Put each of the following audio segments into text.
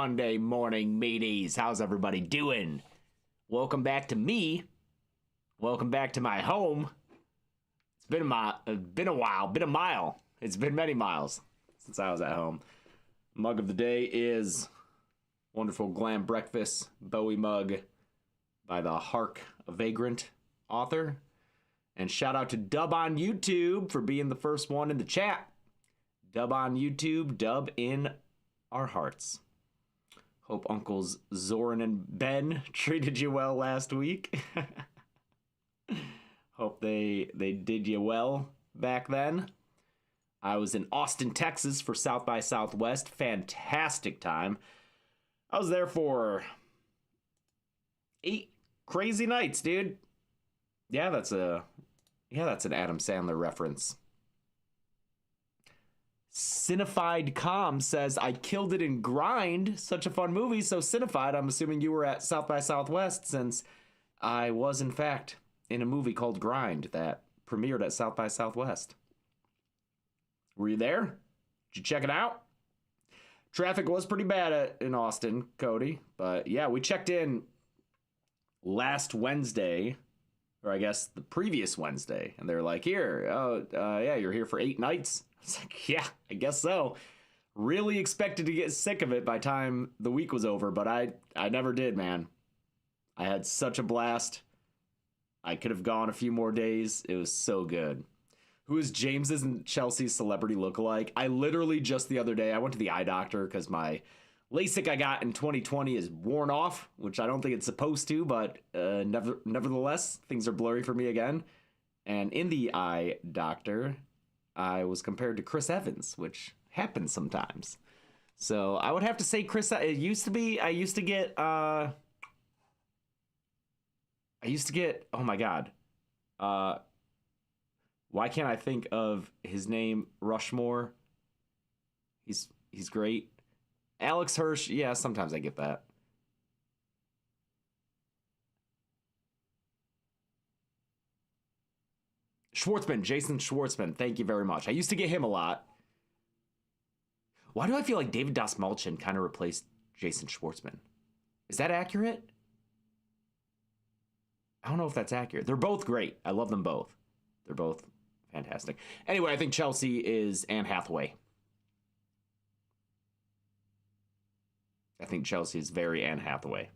Monday morning, mateys. How's everybody doing? Welcome back to me. Welcome back to my home. It's been a mile. It's been many miles since I was at home. Mug of the day is wonderful Glam Breakfast Bowie mug by the Hark Vagrant author. And shout out to Dub on YouTube for being the first one in the chat. Dub on YouTube, dub in our hearts. Hope Uncles Zoran and Ben treated you well last week. Hope they did you well back then. I was in Austin, Texas for South by Southwest. Fantastic time. I was there for 8 crazy nights, dude. Yeah, that's an Adam Sandler reference. Cinefied Com says, I killed it in Grind. Such a fun movie. So Cinefied, I'm assuming you were at South by Southwest, since I was, in fact, in a movie called Grind that premiered at South by Southwest. Were you there? Did you check it out? Traffic was pretty bad in Austin, Cody. But yeah, we checked in last Wednesday, or I guess the previous Wednesday. And they're like, yeah, you're here for 8 nights. I was like, yeah, I guess so. Really expected to get sick of it by the time the week was over, but I never did, man. I had such a blast. I could have gone a few more days. It was so good. Who is James's and Chelsea's celebrity lookalike? I literally just the other day, I went to the eye doctor because my LASIK I got in 2020 is worn off, which I don't think it's supposed to, but nevertheless, things are blurry for me again. And in the eye doctor, I was compared to Chris Evans, which happens sometimes. So I would have to say I used to get, oh my God. Why can't I think of his name? Rushmore. He's great. Alex Hirsch. Yeah, sometimes I get that. Schwartzman, Jason Schwartzman, thank you very much. I used to get him a lot. Why do I feel like David Dastmalchian kind of replaced Jason Schwartzman? Is that accurate? I don't know if that's accurate. They're both great. I love them both. They're both fantastic. Anyway, I think Chelsea is Anne Hathaway. I think Chelsea is very Anne Hathaway.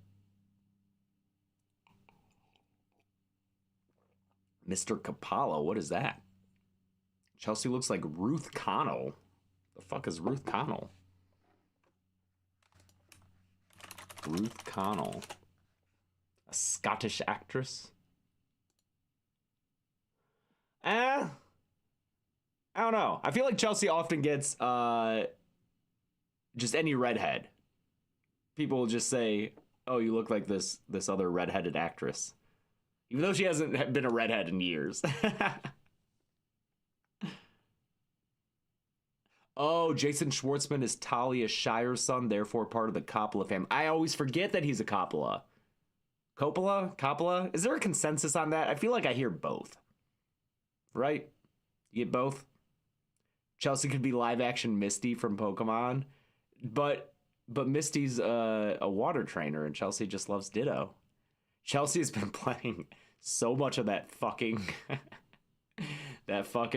Mr. Capallo, what is that? Chelsea looks like Ruth Connell. The fuck is Ruth Connell? Ruth Connell. A Scottish actress? I don't know. I feel like Chelsea often gets just any redhead. People will just say, oh, you look like this other redheaded actress. Even though she hasn't been a redhead in years. Oh, Jason Schwartzman is Talia Shire's son, therefore part of the Coppola family. I always forget that he's a Coppola. Coppola? Is there a consensus on that? I feel like I hear both. Right? You get both? Chelsea could be live action Misty from Pokemon. But Misty's a water trainer and Chelsea just loves Ditto. Chelsea has been playing so much of that fucking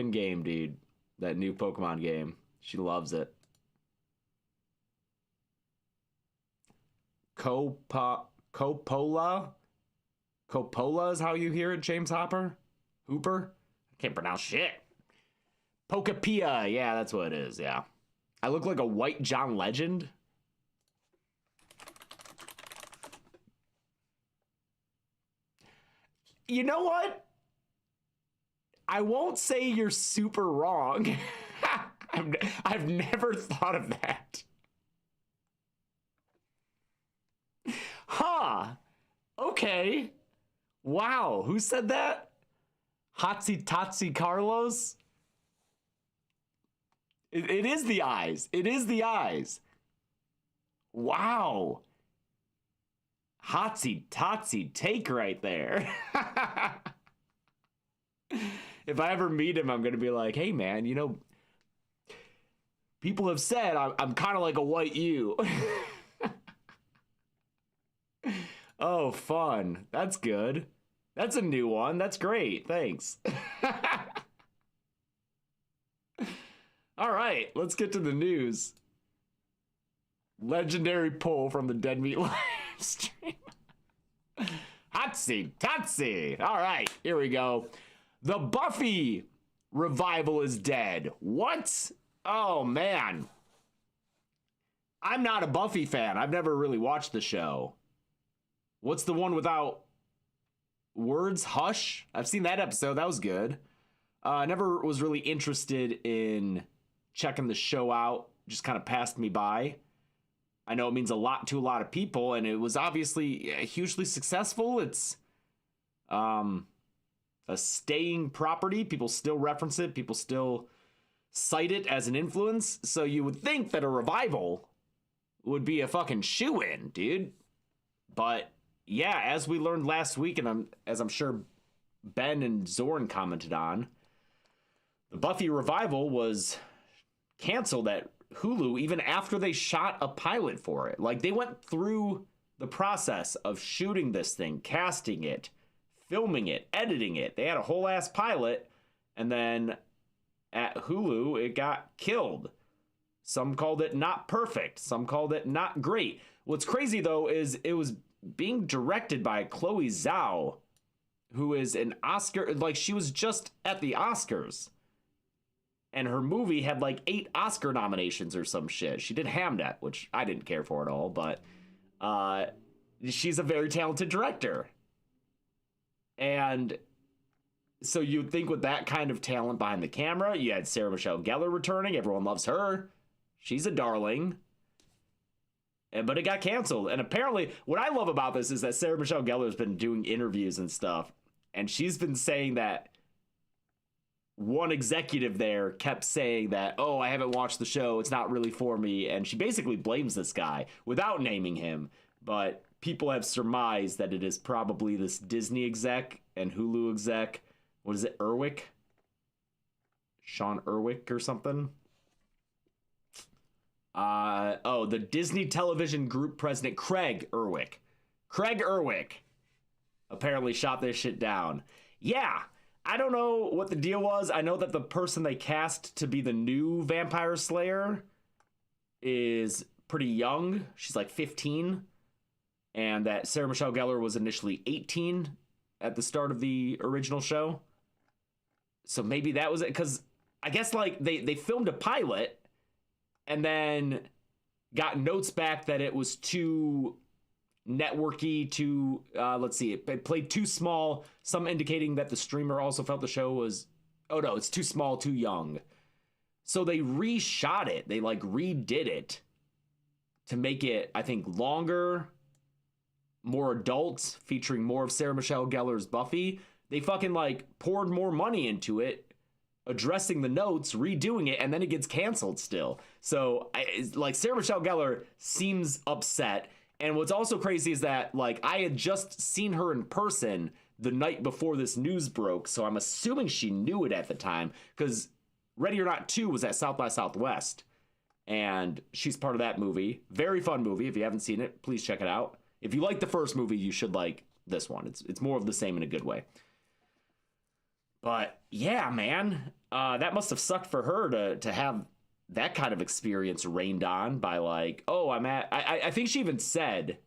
game, dude. That new Pokemon game. She loves it. Coppola is how you hear it, James Hooper? I can't pronounce shit. Pokapia, yeah, that's what it is, yeah. I look like a white John Legend. You know what? I won't say you're super wrong. I've never thought of that. Huh. Okay. Wow. Who said that? Hotsy Totsy Carlos? It is the eyes. It is the eyes. Wow. Hotsy Totsy take right there. If I ever meet him, I'm going to be like, hey, man, you know, people have said I'm kind of like a white you. Oh, fun. That's good. That's a new one. That's great. Thanks. All right, let's get to the news. Legendary pull from the Dead Meat live stream. Hotsy totsy. All right, here we go. The Buffy revival is dead. What? Oh, man. I'm not a Buffy fan. I've never really watched the show. What's the one without words? Hush? I've seen that episode. That was good. I never was really interested in checking the show out. Just kind of passed me by. I know it means a lot to a lot of people, and it was obviously hugely successful. It's a staying property. People still reference it. People still cite it as an influence. So you would think that a revival would be a fucking shoo-in, dude. But yeah, as we learned last week, and as I'm sure Ben and Zorn commented on, the Buffy revival was canceled at Hulu even after they shot a pilot for it. Like, they went through the process of shooting this thing, casting it, filming it, editing it. They had a whole ass pilot, and then at Hulu, it got killed. Some called it not perfect. Some called it not great. What's crazy, though, is it was being directed by Chloe Zhao, who is an Oscar, like, she was just at the Oscars. And her movie had like 8 Oscar nominations or some shit. She did Hamnet, which I didn't care for at all, but she's a very talented director. And so you'd think with that kind of talent behind the camera, you had Sarah Michelle Gellar returning. Everyone loves her. She's a darling. But it got canceled. And apparently, what I love about this is that Sarah Michelle Gellar has been doing interviews and stuff. And she's been saying that one executive there kept saying that, oh, I haven't watched the show, it's not really for me, and she basically blames this guy without naming him, but people have surmised that it is probably this Disney exec and Hulu exec, what is it, Erwick? Sean Erwick or something? The Disney Television Group president, Craig Erwick. Craig Erwick apparently shot this shit down. Yeah, I don't know what the deal was. I know that the person they cast to be the new Vampire Slayer is pretty young. She's like 15. And that Sarah Michelle Gellar was initially 18 at the start of the original show. So maybe that was it. Because I guess like they filmed a pilot and then got notes back that it was too networky, too, let's see, it played too small, some indicating that the streamer also felt the show was, oh no, it's too small, too young. So they reshot it. They like redid it to make it, I think, longer, more adult, featuring more of Sarah Michelle Gellar's Buffy. They fucking like poured more money into it, addressing the notes, redoing it, and then it gets canceled still. So like Sarah Michelle Gellar seems upset. And what's also crazy is that, like, I had just seen her in person the night before this news broke, so I'm assuming she knew it at the time, because Ready or Not 2 was at South by Southwest, and she's part of that movie. Very fun movie. If you haven't seen it, please check it out. If you like the first movie, you should like this one. It's more of the same in a good way. But, yeah, man, that must have sucked for her to have that kind of experience rained on by like, oh, I think she even said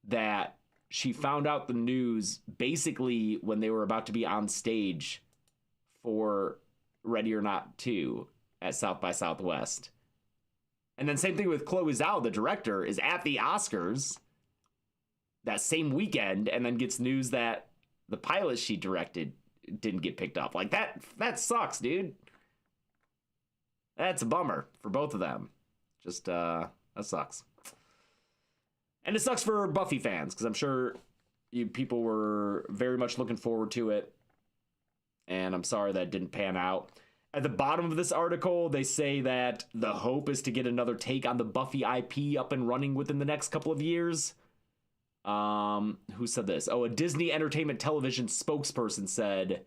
that she found out the news basically when they were about to be on stage for Ready or Not 2 at South by Southwest. And then same thing with Chloe Zhao, the director, is at the Oscars that same weekend and then gets news that the pilot she directed didn't get picked up. Like, that sucks, dude. That's a bummer for both of them. Just, that sucks. And it sucks for Buffy fans, because I'm sure you people were very much looking forward to it. And I'm sorry that didn't pan out. At the bottom of this article, they say that the hope is to get another take on the Buffy IP up and running within the next couple of years. Who said this? Oh, a Disney Entertainment Television spokesperson said,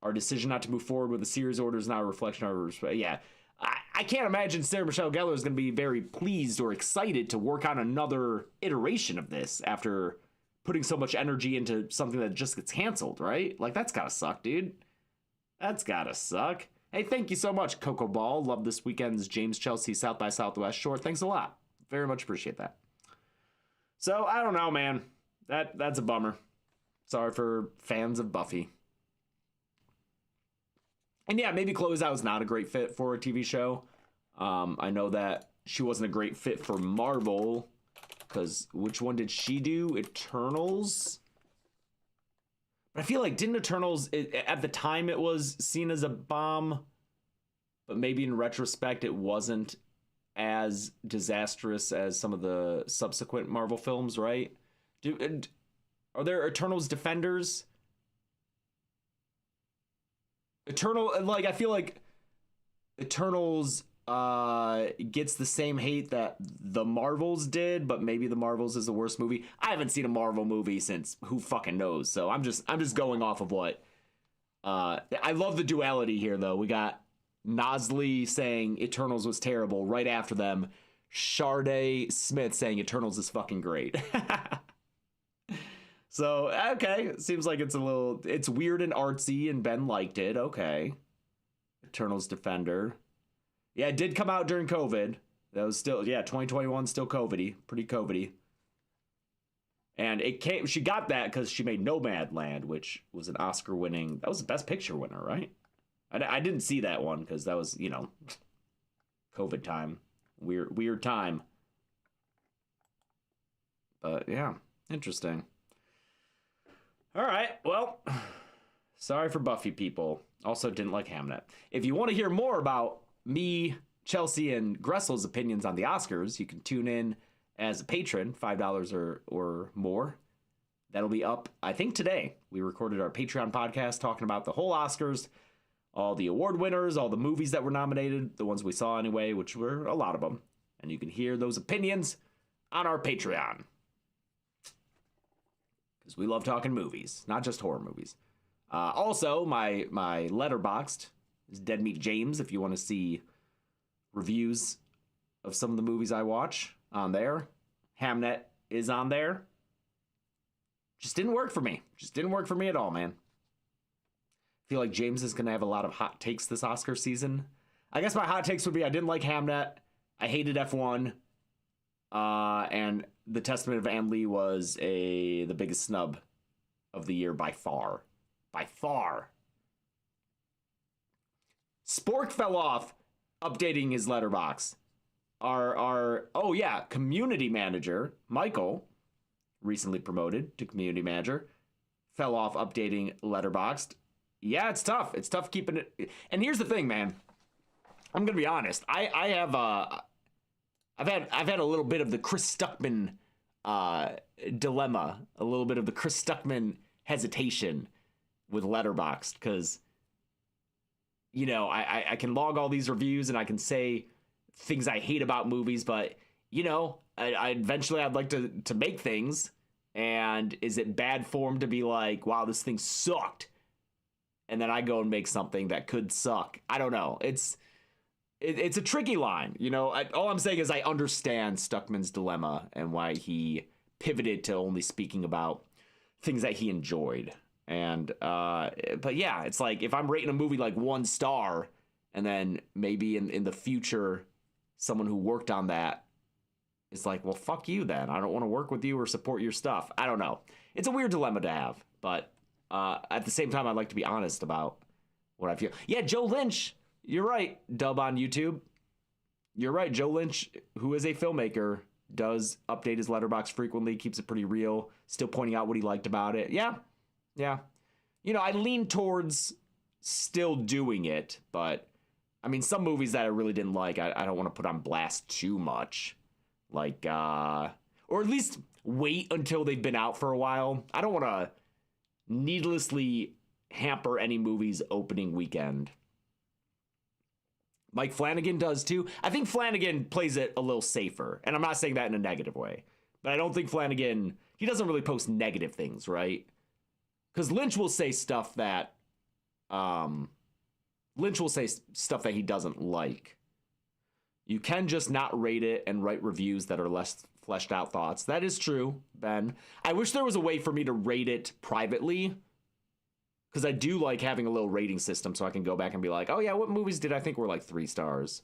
our decision not to move forward with the series order is now a reflection of our respect. Yeah, I can't imagine Sarah Michelle Gellar is going to be very pleased or excited to work on another iteration of this after putting so much energy into something that just gets canceled, right? Like, that's gotta suck, dude. That's gotta suck. Hey, thank you so much, Coco Ball. Love this weekend's James Chelsea South by Southwest short. Thanks a lot. Very much appreciate that. So, I don't know, man. That's a bummer. Sorry for fans of Buffy. And yeah, maybe Chloe Zhao's not a great fit for a TV show. I know that she wasn't a great fit for Marvel, because which one did she do? Eternals? But I feel like, didn't Eternals, at the time it was seen as a bomb, but maybe in retrospect it wasn't as disastrous as some of the subsequent Marvel films, right? Are there Eternals defenders? I feel like Eternals gets the same hate that the Marvels did, but maybe the Marvels is the worst movie. I haven't seen a Marvel movie since who fucking knows, so I'm just going off of what I love the duality here, though. We got Nosley saying Eternals was terrible right after them, Sade Smith saying Eternals is fucking great. So, okay, seems like it's weird and artsy, and Ben liked it. Okay. Eternals Defender. Yeah, it did come out during COVID. That was still, 2021, still COVID-y. Pretty COVID-y. And she got that because she made Nomadland, which was an Oscar-winning, that was the Best Picture winner, right? I didn't see that one because that was, COVID time. Weird time. But, yeah, interesting. All right, well, sorry for Buffy people. Also didn't like Hamnet. If you want to hear more about me, Chelsea, and Gressel's opinions on the Oscars, you can tune in as a patron, $5 or more. That'll be up, I think, today. We recorded our Patreon podcast talking about the whole Oscars, all the award winners, all the movies that were nominated, the ones we saw anyway, which were a lot of them. And you can hear those opinions on our Patreon. Because we love talking movies, not just horror movies. Also, my Letterboxd is Dead Meat James, if you want to see reviews of some of the movies I watch on there. Hamnet is on there. Just didn't work for me. Just didn't work for me at all, man. I feel like James is going to have a lot of hot takes this Oscar season. I guess my hot takes would be I didn't like Hamnet. I hated F1. And The Testament of Anne Lee was the biggest snub of the year by far. By far. Spork fell off updating his Letterboxd. Our community manager, Michael, recently promoted to community manager, fell off updating Letterboxd. Yeah, it's tough. It's tough keeping it. And here's the thing, man. I'm gonna be honest. I've had a little bit of the Chris Stuckman dilemma, a little bit of the Chris Stuckman hesitation with Letterboxd, because I can log all these reviews and I can say things I hate about movies, but eventually I'd like to make things. And is it bad form to be like, wow, this thing sucked, and then I go and make something that could suck? I don't know. It's a tricky line, all I'm saying is I understand Stuckman's dilemma and why he pivoted to only speaking about things that he enjoyed. And but yeah, it's like if I'm rating a movie like 1 star, and then maybe in the future someone who worked on that is like, well, fuck you then. I don't want to work with you or support your stuff. I don't know. It's a weird dilemma to have, but at the same time, I'd like to be honest about what I feel. Yeah, Joe Lynch. You're right, Dub on YouTube. You're right. Joe Lynch, who is a filmmaker, does update his Letterboxd frequently, keeps it pretty real, still pointing out what he liked about it. Yeah. I lean towards still doing it, but I mean, some movies that I really didn't like, I don't want to put on blast too much. Like, or at least wait until they've been out for a while. I don't want to needlessly hamper any movie's opening weekend. Mike Flanagan does too. I think Flanagan plays it a little safer, and I'm not saying that in a negative way, but I don't think Flanagan, he doesn't really post negative things, right? Because Lynch will say stuff that he doesn't like. You can just not rate it and write reviews that are less fleshed out thoughts. That is true, Ben. I wish there was a way for me to rate it privately, because I do like having a little rating system so I can go back and be like, oh yeah, what movies did I think were like 3 stars?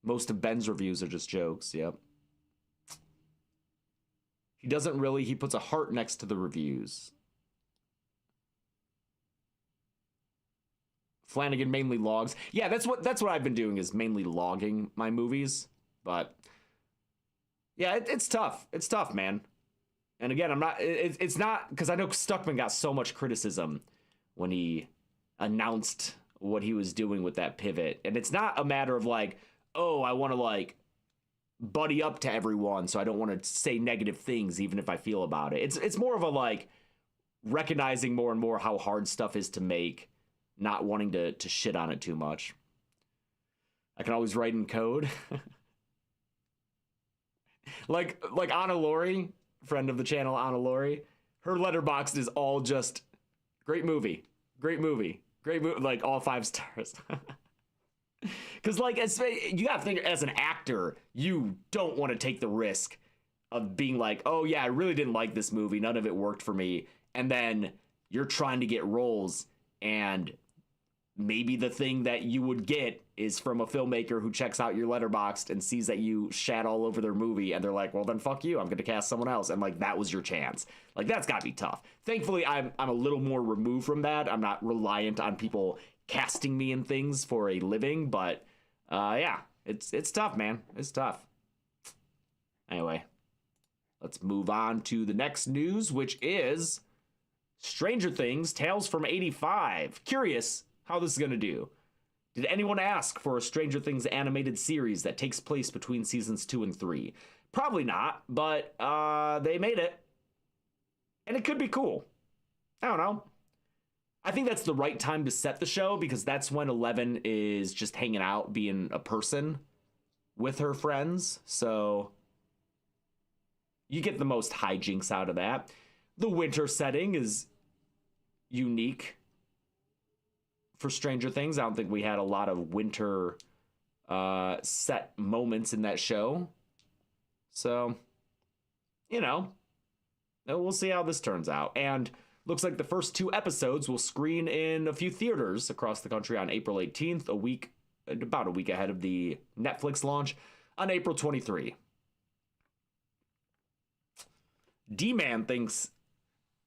Most of Ben's reviews are just jokes. Yep. He doesn't really, he puts a heart next to the reviews. Flanagan mainly logs. Yeah, that's what I've been doing, is mainly logging my movies. But yeah, it's tough. It's tough, man. And again, it's not, because I know Stuckman got so much criticism when he announced what he was doing with that pivot. And it's not a matter of like, oh, I want to like buddy up to everyone, so I don't want to say negative things even if I feel about it. It's more of a like recognizing more and more how hard stuff is to make, not wanting to shit on it too much. I can always write in code. like Anna Lori, friend of the channel, Anna Lori, her Letterboxd is all just great movie, like all 5 stars. Because like, you gotta think, as an actor, you don't want to take the risk of being like, oh yeah, I really didn't like this movie, none of it worked for me, and then you're trying to get roles, and maybe the thing that you would get is from a filmmaker who checks out your Letterboxd and sees that you shat all over their movie, and they're like, well then fuck you, I'm gonna cast someone else, and like that was your chance. Like that's gotta be tough. Thankfully I'm a little more removed from that. I'm not reliant on people casting me in things for a living, but yeah, it's tough, man. It's tough. Anyway, let's move on to the next news, which is Stranger Things Tales from 85. Curious how this is going to do. Did anyone ask for a Stranger Things animated series that takes place between seasons 2 and 3? Probably not, but they made it. And it could be cool. I don't know. I think that's the right time to set the show, because that's when Eleven is just hanging out, being a person with her friends. So you get the most hijinks out of that. The winter setting is unique for Stranger Things. I don't think we had a lot of winter set moments in that show. So, you know, we'll see how this turns out. And looks like the first 2 episodes will screen in a few theaters across the country on April 18th, about a week ahead of the Netflix launch on April 23. D-Man thinks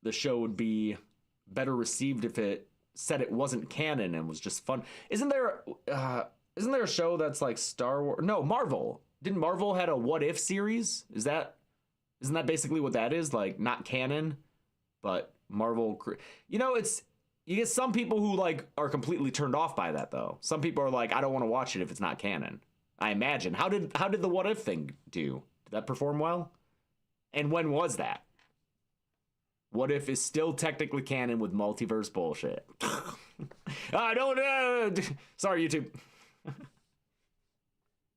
the show would be better received if it said it wasn't canon and was just fun. Isn't there a show that's like Star Wars? No, Marvel. Didn't Marvel had a What If series? Isn't that basically what that is? Like, not canon, but Marvel. You know, you get some people who like are completely turned off by that though. Some people are like, I don't want to watch it if it's not canon. I imagine. How did the What If thing do? Did that perform well? And when was that? What If is still technically canon with multiverse bullshit. I don't know. Sorry, YouTube.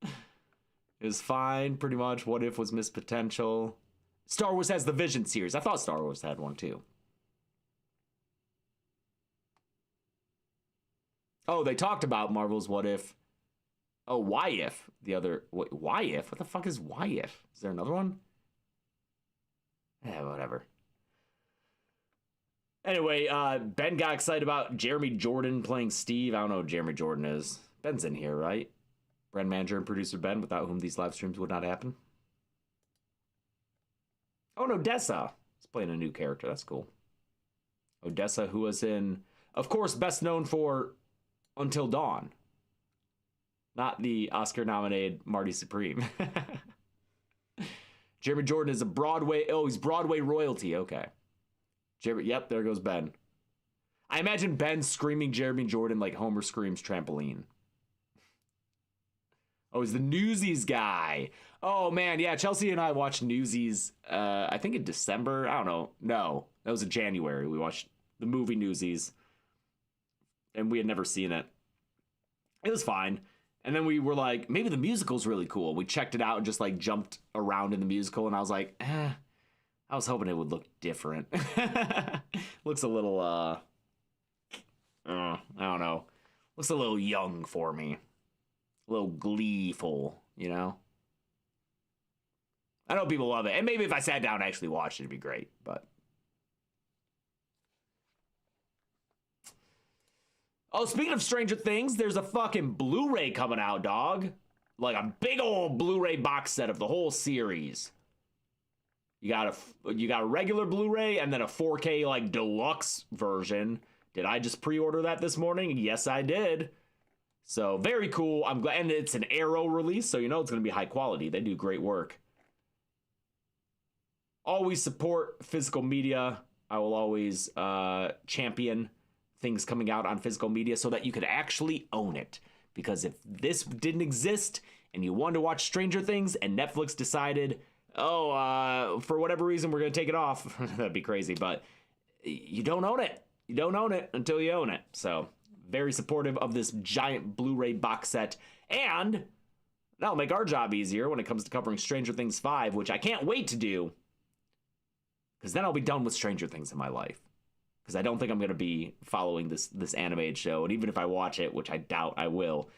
It was fine, pretty much. What If was missed potential. Star Wars has the Vision series. I thought Star Wars had one too. Oh, they talked about Marvel's What If. Oh, Why If? The other... Why If? What the fuck is Why If? Is there another one? Yeah, whatever. Anyway, Ben got excited about Jeremy Jordan playing Steve. I don't know who Jeremy Jordan is. Ben's in here, right? Brand manager and producer Ben, without whom these live streams would not happen. Oh, no, Odessa. He's playing a new character. That's cool. Odessa, who was in, of course, best known for Until Dawn. Not the Oscar-nominated Marty Supreme. Jeremy Jordan is a Broadway... Oh, he's Broadway royalty. Okay. Yep, there goes Ben. I imagine Ben screaming Jeremy Jordan like Homer screams trampoline. Oh, he's the Newsies guy. Oh, man, yeah, Chelsea and I watched Newsies, I think in December. I don't know. No, that was in January. We watched the movie Newsies, and we had never seen it. It was fine. And then we were like, maybe the musical's really cool. We checked it out and just, like, jumped around in the musical, and I was like, I was hoping it would look different. Looks a little, I don't know. Looks a little young for me. A little gleeful, you know? I know people love it. And maybe if I sat down and actually watched it, it'd be great. But oh, speaking of Stranger Things, there's a fucking Blu-ray coming out, dog. Like a big old Blu-ray box set of the whole series. You got a regular Blu-ray and then a 4K like deluxe version. Did I just pre-order that this morning? Yes, I did. So very cool. I'm glad, and it's an Arrow release, so you know it's going to be high quality. They do great work. Always support physical media. I will always champion things coming out on physical media so that you could actually own it. Because if this didn't exist and you wanted to watch Stranger Things and Netflix decided, for whatever reason we're going to take it off, that'd be crazy, but you don't own it. You don't own it until you own it. So very supportive of this giant Blu-ray box set, and that'll make our job easier when it comes to covering Stranger Things 5, which I can't wait to do, because then I'll be done with Stranger Things in my life. Because I don't think I'm going to be following this animated show, and even if I watch it, which I doubt I will,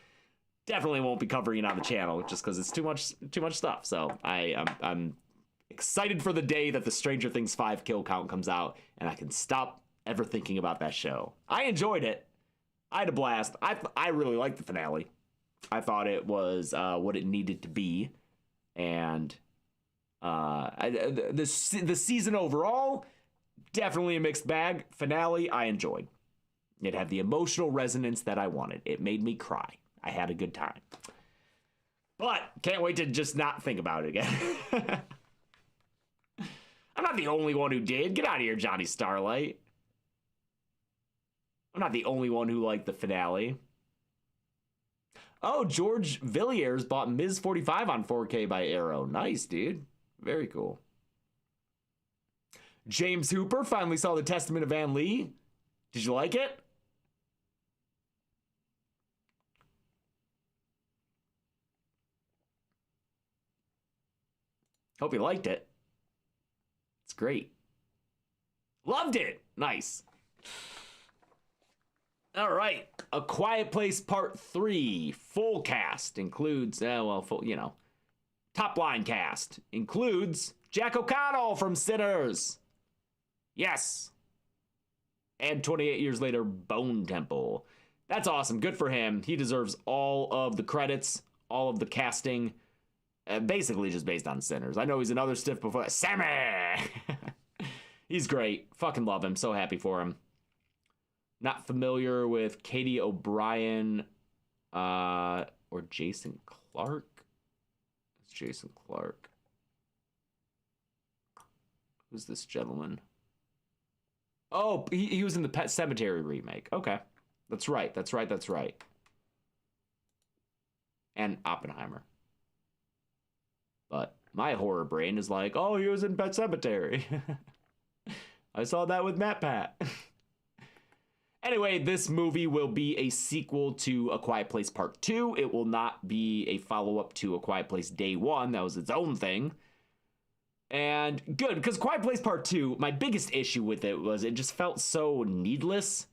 definitely won't be covering it on the channel just because it's too much stuff. So I'm excited for the day that the Stranger Things 5 kill count comes out, and I can stop ever thinking about that show. I enjoyed it. I had a blast. I really liked the finale. I thought it was what it needed to be, and the season overall, definitely a mixed bag. Finale, I enjoyed. It had the emotional resonance that I wanted. It made me cry. I had a good time. But can't wait to just not think about it again. I'm not the only one who did. Get out of here, Johnny Starlight. I'm not the only one who liked the finale. Oh, George Villiers bought Ms. 45 on 4K by Arrow. Nice, dude. Very cool. James Hooper finally saw The Testament of Anne Lee. Did you like it? Hope you liked it. It's great. Loved it. Nice. All right. A Quiet Place Part 3. Full cast includes, top line cast includes Jack O'Connell from Sinners. Yes. And 28 years later, Bone Temple. That's awesome. Good for him. He deserves all of the credits, all of the casting, basically just based on Sinners. I know he's another stiff before. Sammy! He's great. Fucking love him. So happy for him. Not familiar with Katie O'Brien or Jason Clark. It's Jason Clark. Who's this gentleman? Oh, he was in the Pet Sematary remake. Okay. That's right. And Oppenheimer. But my horror brain is like, oh, he was in Pet Sematary. I saw that with Matt Pat. Anyway, this movie will be a sequel to A Quiet Place Part 2. It will not be a follow-up to A Quiet Place Day 1. That was its own thing. And good, because Quiet Place Part 2, my biggest issue with it was it just felt so needless.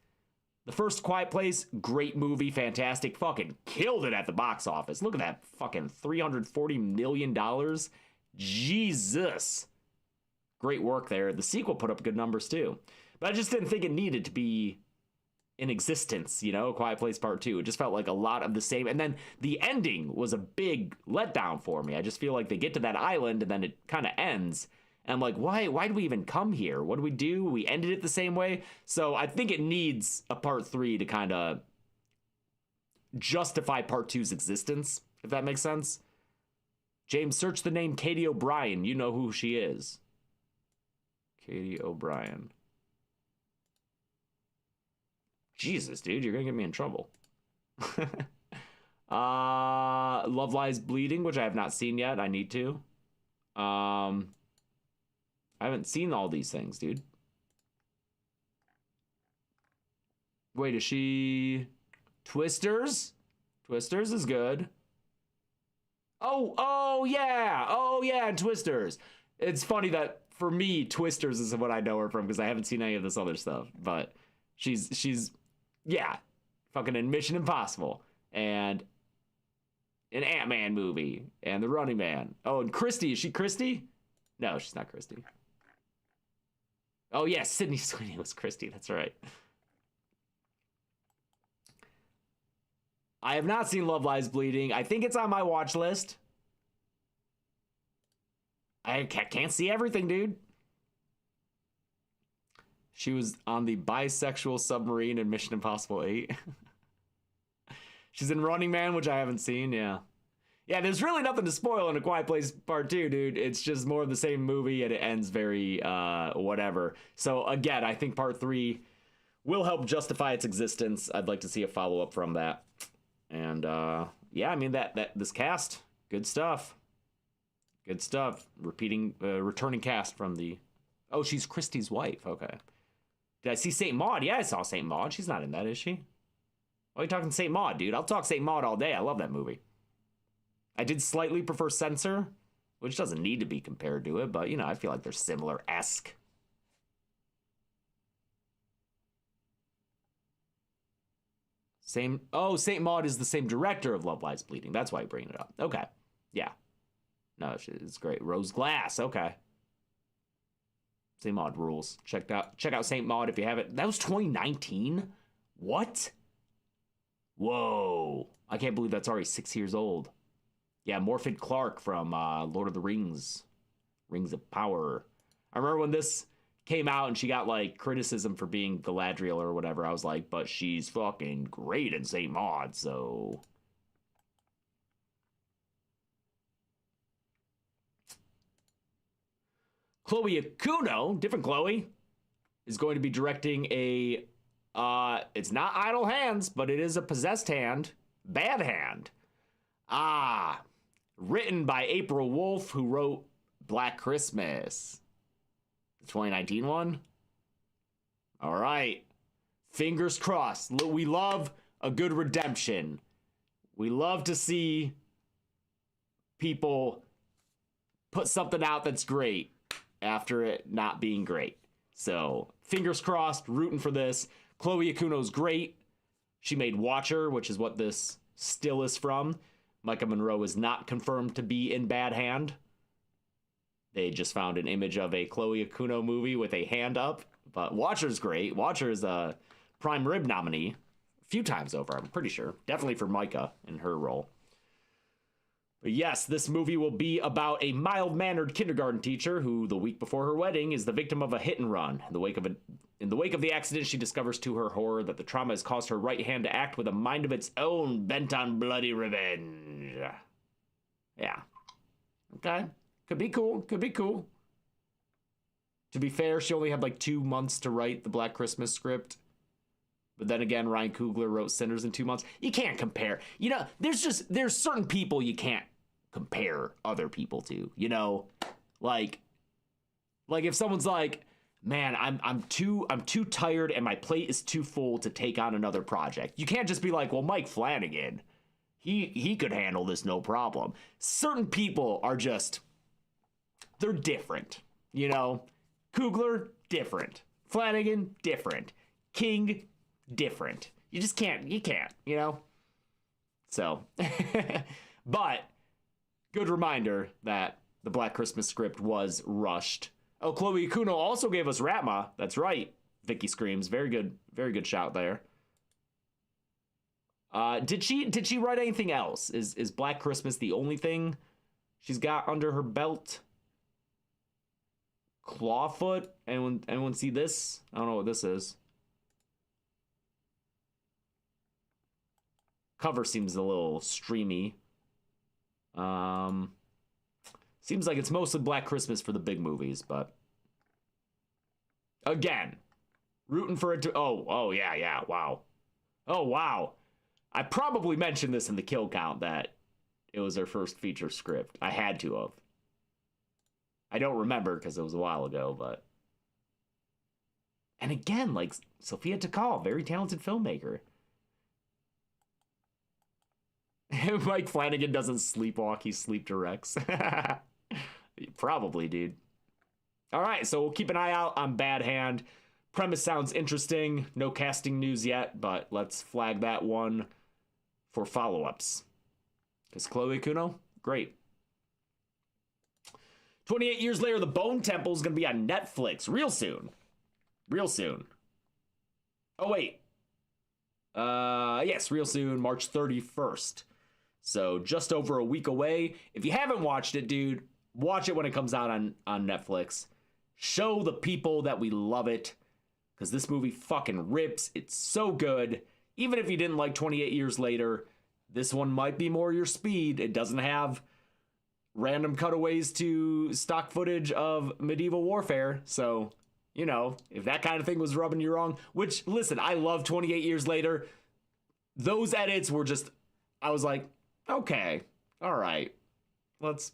The first Quiet Place, great movie, fantastic, fucking killed it at the box office. Look at that fucking $340 million. Jesus. Great work there. The sequel put up good numbers too. But I just didn't think it needed to be in existence, Quiet Place Part 2. It just felt like a lot of the same. And then the ending was a big letdown for me. I just feel like they get to that island and then it kind of ends. And I'm like, why do we even come here? What do? We ended it the same way. So I think it needs a Part 3 to kind of justify Part 2's existence, if that makes sense. James, search the name Katie O'Brien. You know who she is. Katie O'Brien. Jesus, dude, you're gonna get me in trouble. Love Lies Bleeding, which I have not seen yet. I need to. I haven't seen all these things, dude. Wait, is she... Twisters? Twisters is good. Oh, yeah, and Twisters. It's funny that, for me, Twisters is what I know her from, because I haven't seen any of this other stuff, but she's yeah, fucking in Mission Impossible. And an Ant-Man movie, and the Running Man. Oh, and Christy, is she Christy? No, she's not Christy. Oh yeah, Sydney Sweeney was Christy, that's right. I have not seen Love Lies Bleeding. I think it's on my watch list. I can't see everything, dude. She was on the bisexual submarine in Mission Impossible 8. She's in Running Man, which I haven't seen, yeah. Yeah, there's really nothing to spoil in A Quiet Place Part 2, dude. It's just more of the same movie, and it ends very, whatever. So, again, I think Part 3 will help justify its existence. I'd like to see a follow-up from that. And, yeah, I mean, this cast, good stuff. Good stuff. Returning cast from the... Oh, she's Christy's wife, okay. Did I see St. Maud? Yeah, I saw St. Maud. She's not in that, is she? Why are you talking St. Maud, dude? I'll talk St. Maud all day. I love that movie. I did slightly prefer Censor, which doesn't need to be compared to it, but, you know, I feel like they're similar-esque. Oh, St. Maud is the same director of Love Lies Bleeding. That's why you're bringing it up. Okay. Yeah. No, it's great. Rose Glass. Okay. St. Maud rules. Check out St. Maud if you haven't. That was 2019? What? Whoa. I can't believe that's already 6 years old. Yeah, Morfydd Clark from Lord of the Rings. Rings of Power. I remember when this came out and she got, like, criticism for being Galadriel or whatever. I was like, but she's fucking great in St. Maud, so... Chloe Okuno, different Chloe, is going to be directing a... it's not Idle Hands, but it is a possessed hand. Bad Hand. Written by April Wolf, who wrote Black Christmas. The 2019 one? All right. Fingers crossed. We love a good redemption. We love to see people put something out that's great after it not being great. So, fingers crossed, rooting for this. Chloe Okuno's great. She made Watcher, which is what this still is from. Micah Monroe is not confirmed to be in Bad Hand. They just found an image of a Chloe Okuno movie with a hand up. But Watcher's great. Watcher is a Prime Rib nominee a few times over, I'm pretty sure. Definitely for Micah in her role. But yes, this movie will be about a mild-mannered kindergarten teacher who, the week before her wedding, is the victim of a hit and run. In the wake of the accident, she discovers to her horror that the trauma has caused her right hand to act with a mind of its own, bent on bloody revenge. Yeah. Okay. Could be cool. Could be cool. To be fair, she only had like 2 months to write the Black Christmas script. But then again, Ryan Coogler wrote Sinners in 2 months. You can't compare. You know, there's certain people you can't compare other people to, you know? Like if someone's like, man, I'm too tired and my plate is too full to take on another project. You can't just be like, well, Mike Flanagan, he could handle this no problem. Certain people are just, they're different, you know? Coogler, different. Flanagan, different. King, different. You can't, you know? So, but good reminder that the Black Christmas script was rushed. Oh, Chloe Okuno also gave us Ratma. That's right. Vicky screams. Very good shout there. Did she write anything else? Is Black Christmas the only thing she's got under her belt? Clawfoot? Anyone see this? I don't know what this is. Cover seems a little streamy. Seems like it's mostly Black Christmas for the big movies, but again, rooting for it to... Oh, yeah, wow. Oh, wow. I probably mentioned this in the kill count that it was her first feature script. I had to have. I don't remember because it was a while ago, but... And again, like, Sophia Takal, very talented filmmaker. Mike Flanagan doesn't sleepwalk, he sleep directs. Probably, dude. All right, so we'll keep an eye out on Bad Hand. Premise sounds interesting. No casting news yet, but let's flag that one for follow-ups. Because Chloe Kuno, great. 28 years later, The Bone Temple is going to be on Netflix real soon. Real soon. Oh, wait. Yes, real soon, March 31st. So just over a week away. If you haven't watched it, dude, watch it when it comes out on Netflix. Show the people that we love it. Because this movie fucking rips. It's so good. Even if you didn't like 28 Years Later, this one might be more your speed. It doesn't have random cutaways to stock footage of medieval warfare. So, you know, if that kind of thing was rubbing you wrong, which, listen, I love 28 Years Later. Those edits were just, I was like, okay, all right. Let's,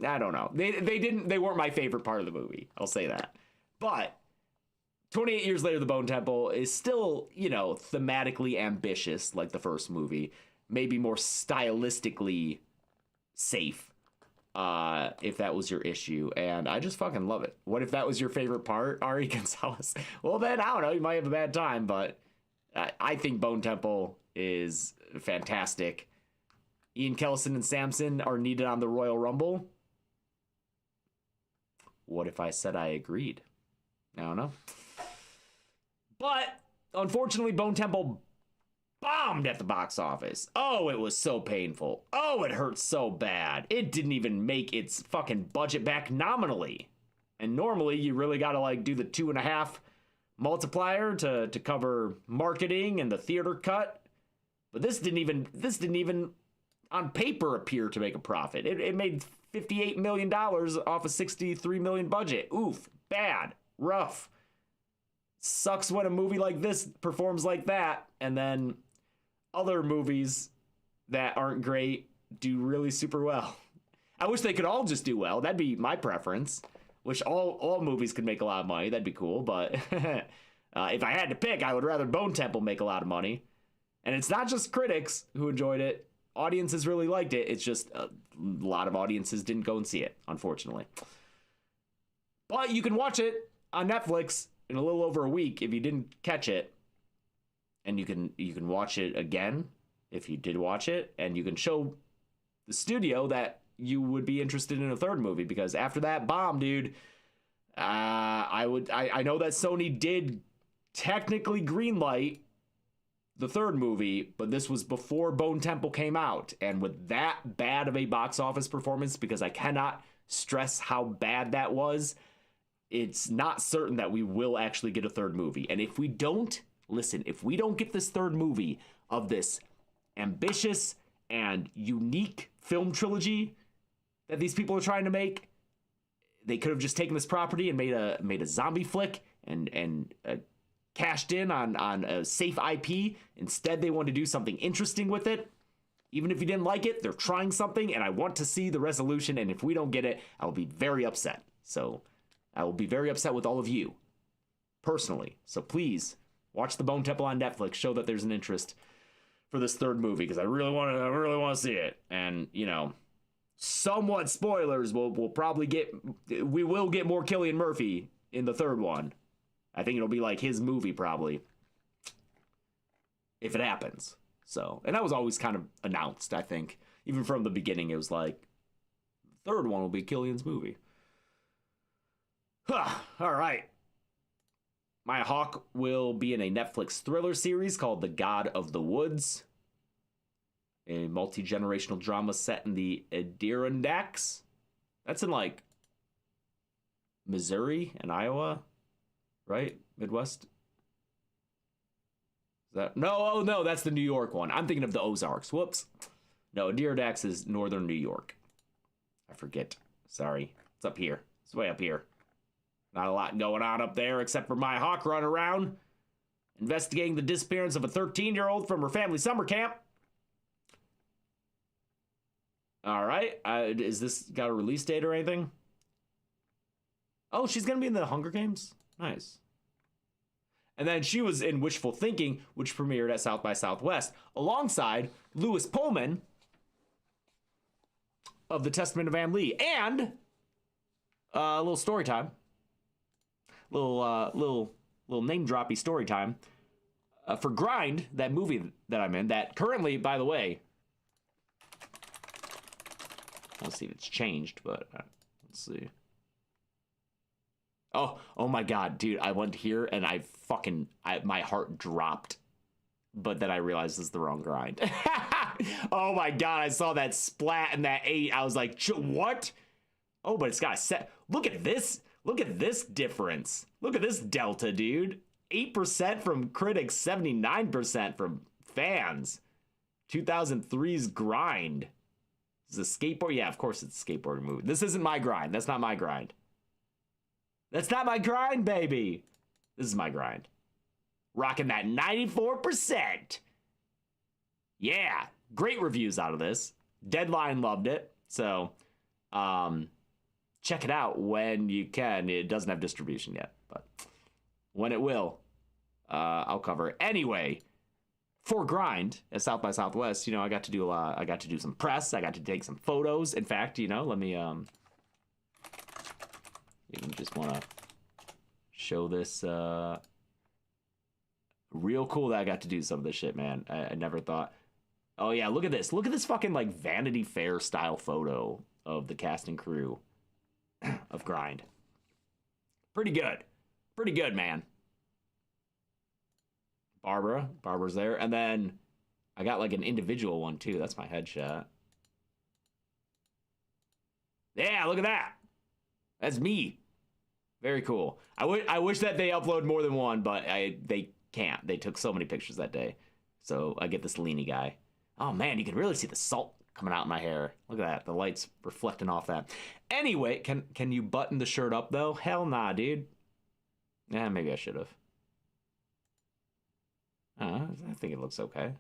I don't know. They weren't my favorite part of the movie. I'll say that. But 28 Years Later, The Bone Temple is still, you know, thematically ambitious like the first movie. Maybe more stylistically safe, if that was your issue. And I just fucking love it. What if that was your favorite part, Ari Gonzalez? Well, then, I don't know. You might have a bad time, but I think Bone Temple is fantastic. Ian Kellison and Samson are needed on the Royal Rumble. What if I said I agreed? I don't know. But, unfortunately, Bone Temple bombed at the box office. Oh, it was so painful. Oh, it hurt so bad. It didn't even make its fucking budget back nominally. And normally, you really gotta, like, do the 2.5 multiplier to cover marketing and the theater cut. But this didn't even on paper appear to make a profit. It made $58 million off a $63 million budget. Oof, bad, rough. Sucks when a movie like this performs like that, and then other movies that aren't great do really super well. I wish they could all just do well. That'd be my preference. Wish all movies could make a lot of money. That'd be cool, but if I had to pick, I would rather Bone Temple make a lot of money. And it's not just critics who enjoyed it. Audiences really liked it. It's just a lot of audiences didn't go and see it, unfortunately. But you can watch it on Netflix in a little over a week if you didn't catch it. And you can watch it again if you did watch it. And you can show the studio that you would be interested in a third movie. Because after that bomb, dude, I know that Sony did technically greenlight the third movie, but this was before Bone Temple came out. And with that bad of a box office performance, because I cannot stress how bad that was, it's not certain that we will actually get a third movie. And if we don't, listen, if we don't get this third movie of this ambitious and unique film trilogy that these people are trying to make, they could have just taken this property and made a zombie flick and cashed in on a safe IP. Instead, they wanted to do something interesting with it. Even if you didn't like it, they're trying something, and I want to see the resolution, and if we don't get it, I will be very upset. So I will be very upset with all of you, personally. So please, watch The Bone Temple on Netflix. Show that there's an interest for this third movie, because I really want to see it. And, you know, somewhat spoilers, we will get more Cillian Murphy in the third one. I think it'll be like his movie, probably, if it happens. So, and that was always kind of announced, I think. Even from the beginning, it was like, the third one will be Cillian's movie. Huh, all right. Maya Hawke will be in a Netflix thriller series called The God of the Woods, a multi-generational drama set in the Adirondacks. That's in, like, Missouri and Iowa, right? Midwest? Is that no, that's the New York one. I'm thinking of the Ozarks. Whoops. No, Adirondacks is northern New York. I forget. Sorry. It's up here. It's way up here. Not a lot going on up there except for Maya Hawke running around investigating the disappearance of a 13-year-old from her family summer camp. All right. Is this got a release date or anything? Oh, she's going to be in the Hunger Games? Nice. And then she was in Wishful Thinking, which premiered at South by Southwest, alongside Lewis Pullman of The Testament of Anne Lee, and a little story time. Little name-droppy story time for Grind, that movie that I'm in, that currently, by the way, Let's see if it's changed, but let's see. Oh my God, dude, I went here and my heart dropped, but then I realized it's the wrong grind. Oh my God, I saw that splat and that 8. I was like, what? Oh, but it's got a set. Look at this. Look at this difference. Look at this delta, dude. 8% from critics, 79% from fans. 2003's grind. Is a skateboard? Yeah, of course it's a skateboarding movie. This isn't my grind. That's not my grind. That's not my grind, baby. This is my grind. Rocking that 94%. Yeah, great reviews out of this. Deadline loved it. So, check it out when you can. It doesn't have distribution yet, but when it will, I'll cover it. Anyway, for Grind at South by Southwest, you know, I got to do a lot. I got to do some press. I got to take some photos. In fact, you know, let me, you just want to show this, real cool that I got to do some of this shit, man. I never thought. Oh yeah, look at this. Look at this fucking like Vanity Fair style photo of the cast and crew of Grind. Pretty good. Pretty good, man. Barbara's there. And then I got like an individual one too. That's my headshot. Yeah, look at that. That's me. Very cool. I wish that they upload more than one, but they can't. They took so many pictures that day. So I get this leany guy. Oh man, you can really see the salt coming out in my hair. Look at that. The light's reflecting off that. Anyway, can you button the shirt up though? Hell nah, dude. Yeah, maybe I should have. I think it looks okay.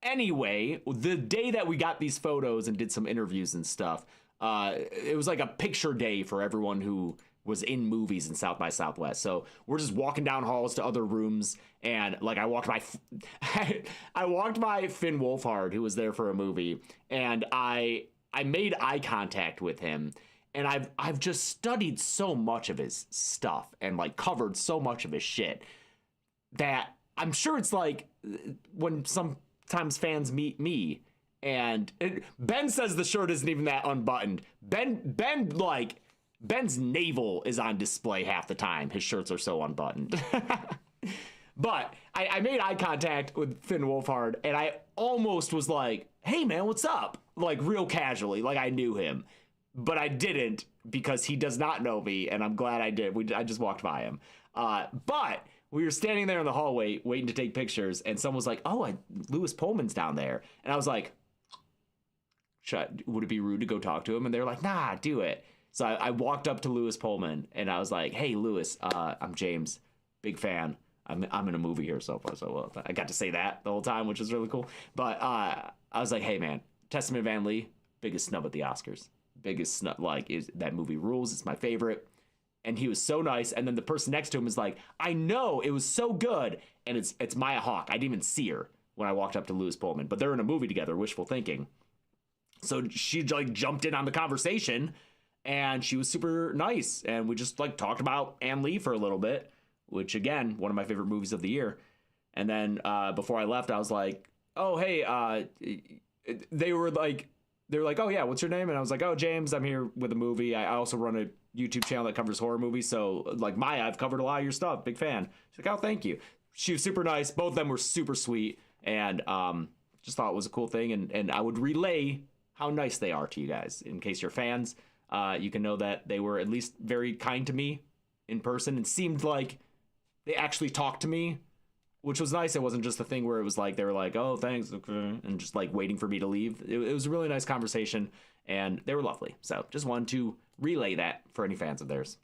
Anyway, the day that we got these photos and did some interviews and stuff, it was like a picture day for everyone who was in movies in South by Southwest. So we're just walking down halls to other rooms, and like I walked by Finn Wolfhard, who was there for a movie, and I made eye contact with him, and I've just studied so much of his stuff and like covered so much of his shit that I'm sure it's like when sometimes fans meet me, and Ben says the shirt isn't even that unbuttoned. Ben's navel is on display half the time. His shirts are so unbuttoned. But I made eye contact with Finn Wolfhard, and I almost was like, hey man, what's up? Like real casually, like I knew him. But I didn't, because he does not know me, and I'm glad I did. I just walked by him. But we were standing there in the hallway waiting to take pictures, and someone was like, oh, Lewis Pullman's down there. And I was like, would it be rude to go talk to him? And they're like, nah, do it. So I walked up to Lewis Pullman, and I was like, hey, Lewis, I'm James, big fan. I'm in a movie here so far, so well, I got to say that the whole time, which is really cool. But I was like, hey, man, Testament Van Lee, biggest snub at the Oscars. Biggest snub, like, that movie rules. It's my favorite. And he was so nice. And then the person next to him was like, I know, it was so good. And it's Maya Hawke. I didn't even see her when I walked up to Lewis Pullman. But they're in a movie together, wishful thinking. So she like jumped in on the conversation. And she was super nice, and we just like talked about Ann Lee for a little bit, which again, one of my favorite movies of the year. And then before I left, I was like, "Oh, hey," they were like, "Oh yeah, what's your name?" And I was like, "Oh, James, I'm here with a movie. I also run a YouTube channel that covers horror movies. So like Maya, I've covered a lot of your stuff. Big fan." She's like, "Oh, thank you." She was super nice. Both of them were super sweet, and just thought it was a cool thing. And I would relay how nice they are to you guys in case you're fans. You can know that they were at least very kind to me in person, and seemed like they actually talked to me, which was nice. It wasn't just a thing where it was like they were like, oh, thanks, okay, and just like waiting for me to leave. It was a really nice conversation, and they were lovely. So just wanted to relay that for any fans of theirs.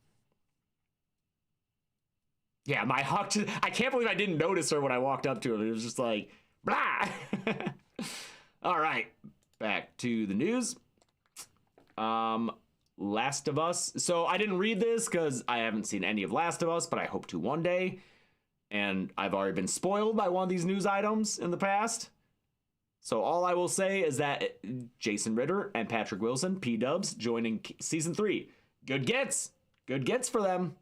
Yeah, my Hawk, I can't believe I didn't notice her when I walked up to him. It was just like, blah. All right, back to the news. Last of Us. So I didn't read this because I haven't seen any of Last of Us, but I hope to one day. And I've already been spoiled by one of these news items in the past. So all I will say is that Jason Ritter and Patrick Wilson, P-Dubs, joining season 3. Good gets. Good gets for them.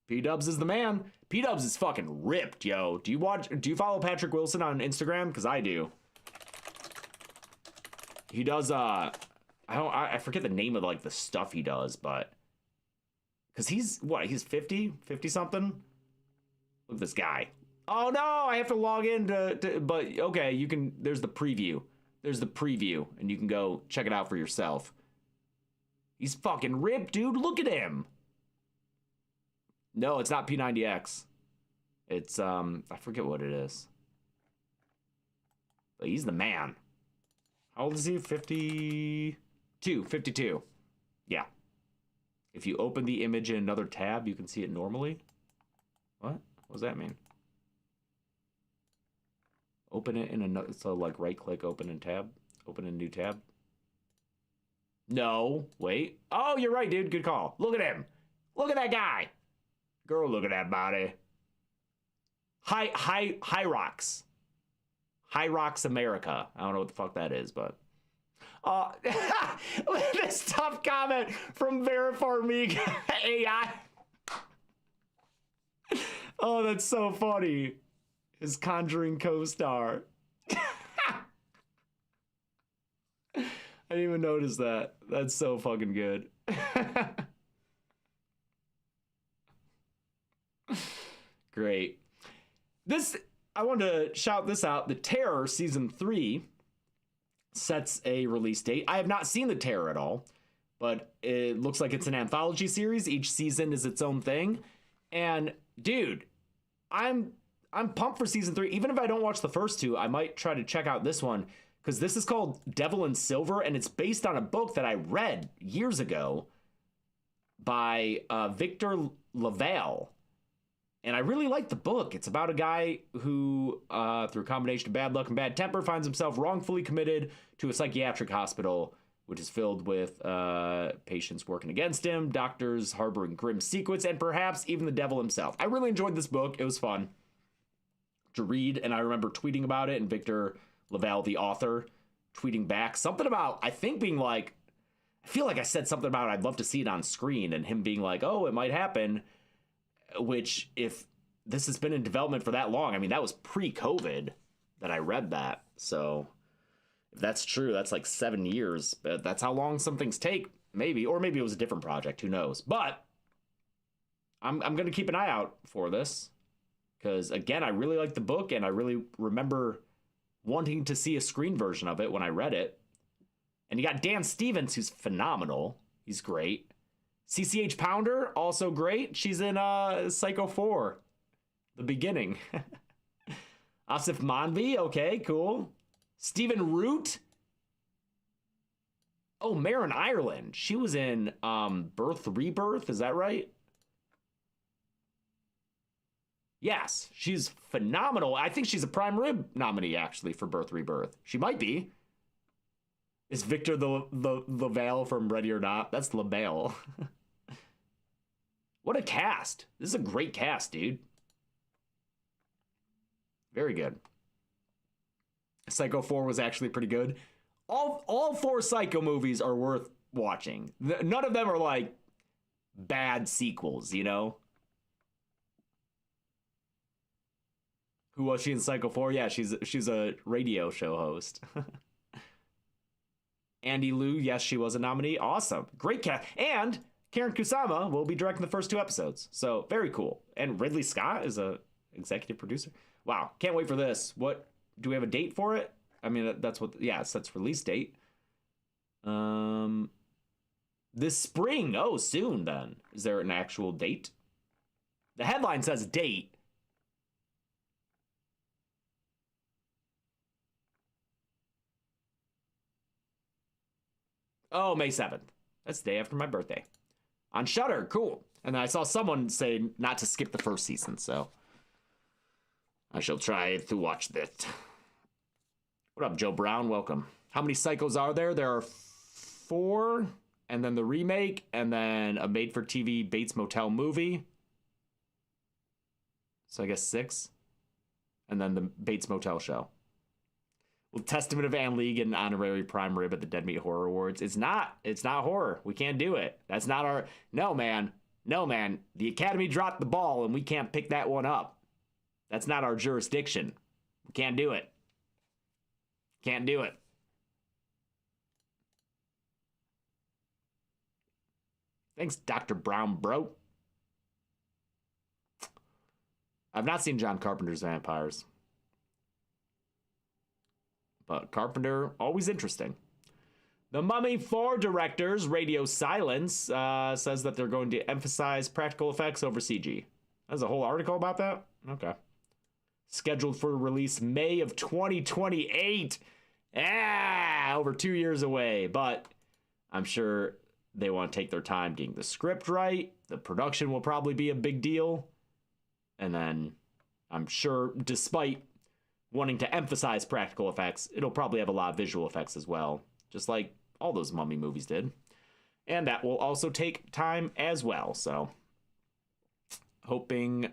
P-Dubs is the man. P-Dubs is fucking ripped, yo. Do you follow Patrick Wilson on Instagram? Because I do. He does I forget the name of like the stuff he does, but because he's 50 something. Look at this guy. Oh no, I have to log in but okay, you can, there's the preview. There's the preview, and you can go check it out for yourself. He's fucking ripped, dude. Look at him. No, it's not P90X. It's, I forget what it is. But he's the man. How old is he? 52. Yeah. If you open the image in another tab, you can see it normally. What does that mean? Open it in another, so like right click, open in tab, open a new tab. No, wait. Oh, you're right, dude. Good call. Look at him. Look at that guy. Girl, look at that body. High Rocks. High Rocks America. I don't know what the fuck that is, but. This tough comment from Verifarmig AI. Oh, that's so funny. His Conjuring co-star. I didn't even notice that. That's so fucking good. Great. I wanted to shout this out. The Terror Season 3 sets a release date. I have not seen The Terror at all, but it looks like it's an anthology series. Each season is its own thing. And dude, I'm pumped for season 3. Even if I don't watch the first two, I might try to check out this one, because this is called Devil in Silver, and it's based on a book that I read years ago by Victor LaValle. And I really like the book. It's about a guy who, through a combination of bad luck and bad temper, finds himself wrongfully committed to a psychiatric hospital, which is filled with patients working against him, doctors harboring grim secrets, and perhaps even the devil himself. I really enjoyed this book. It was fun to read, and I remember tweeting about it, and Victor LaValle, the author, tweeting back something about, I think, being like, I feel like I said something about I'd love to see it on screen, and him being like, oh, it might happen, which, if this has been in development for that long, I mean, that was pre-COVID that I read that, so if that's true, that's like 7 years, but that's how long some things take, maybe, or maybe it was a different project, who knows, but I'm going to keep an eye out for this. Because, again, I really like the book, and I really remember wanting to see a screen version of it when I read it. And you got Dan Stevens, who's phenomenal. He's great. CCH Pounder, also great. She's in Psycho 4, the beginning. Asif Manvi, okay, cool. Stephen Root. Oh, Marin Ireland. She was in Birth Rebirth, is that right? Yes, she's phenomenal. I think she's a Prime Rib nominee, actually, for Birth Rebirth. She might be. Is Victor the LaValle from Ready or Not? That's LaBelle. What a cast. This is a great cast, dude. Very good. Psycho 4 was actually pretty good. All 4 Psycho movies are worth watching. None of them are, like, bad sequels, you know? Who was she in Psycho 4? Yeah, she's a radio show host. Andy Liu, yes, she was a nominee. Awesome. Great cast. And Karen Kusama will be directing the first 2 episodes. So, very cool. And Ridley Scott is a executive producer. Wow, can't wait for this. What, do we have a date for it? I mean, that's what, yeah, so that's release date. This spring. Oh, soon then. Is there an actual date? The headline says date. Oh, May 7th. That's the day after my birthday. On Shudder, cool. And I saw someone say not to skip the first season, so I shall try to watch that. What up, Joe Brown? Welcome. How many Psychos are there? There are 4, and then the remake, and then a made-for-TV Bates Motel movie. So I guess 6. And then the Bates Motel show. Well, Testament of Anne League and honorary prime rib at the Dead Meat Horror Awards. It's not horror. We can't do it. That's not our... No, man. The Academy dropped the ball, and we can't pick that one up. That's not our jurisdiction. We can't do it. Can't do it. Thanks, Dr. Brown, bro. I've not seen John Carpenter's Vampires. But Carpenter, always interesting. The Mummy 4 directors, Radio Silence, says that they're going to emphasize practical effects over CG. There's a whole article about that? Okay. Scheduled for release May of 2028. Over 2 years away. But I'm sure they want to take their time getting the script right. The production will probably be a big deal. And then I'm sure, despite wanting to emphasize practical effects, it'll probably have a lot of visual effects as well. Just like all those Mummy movies did. And that will also take time as well. So, hoping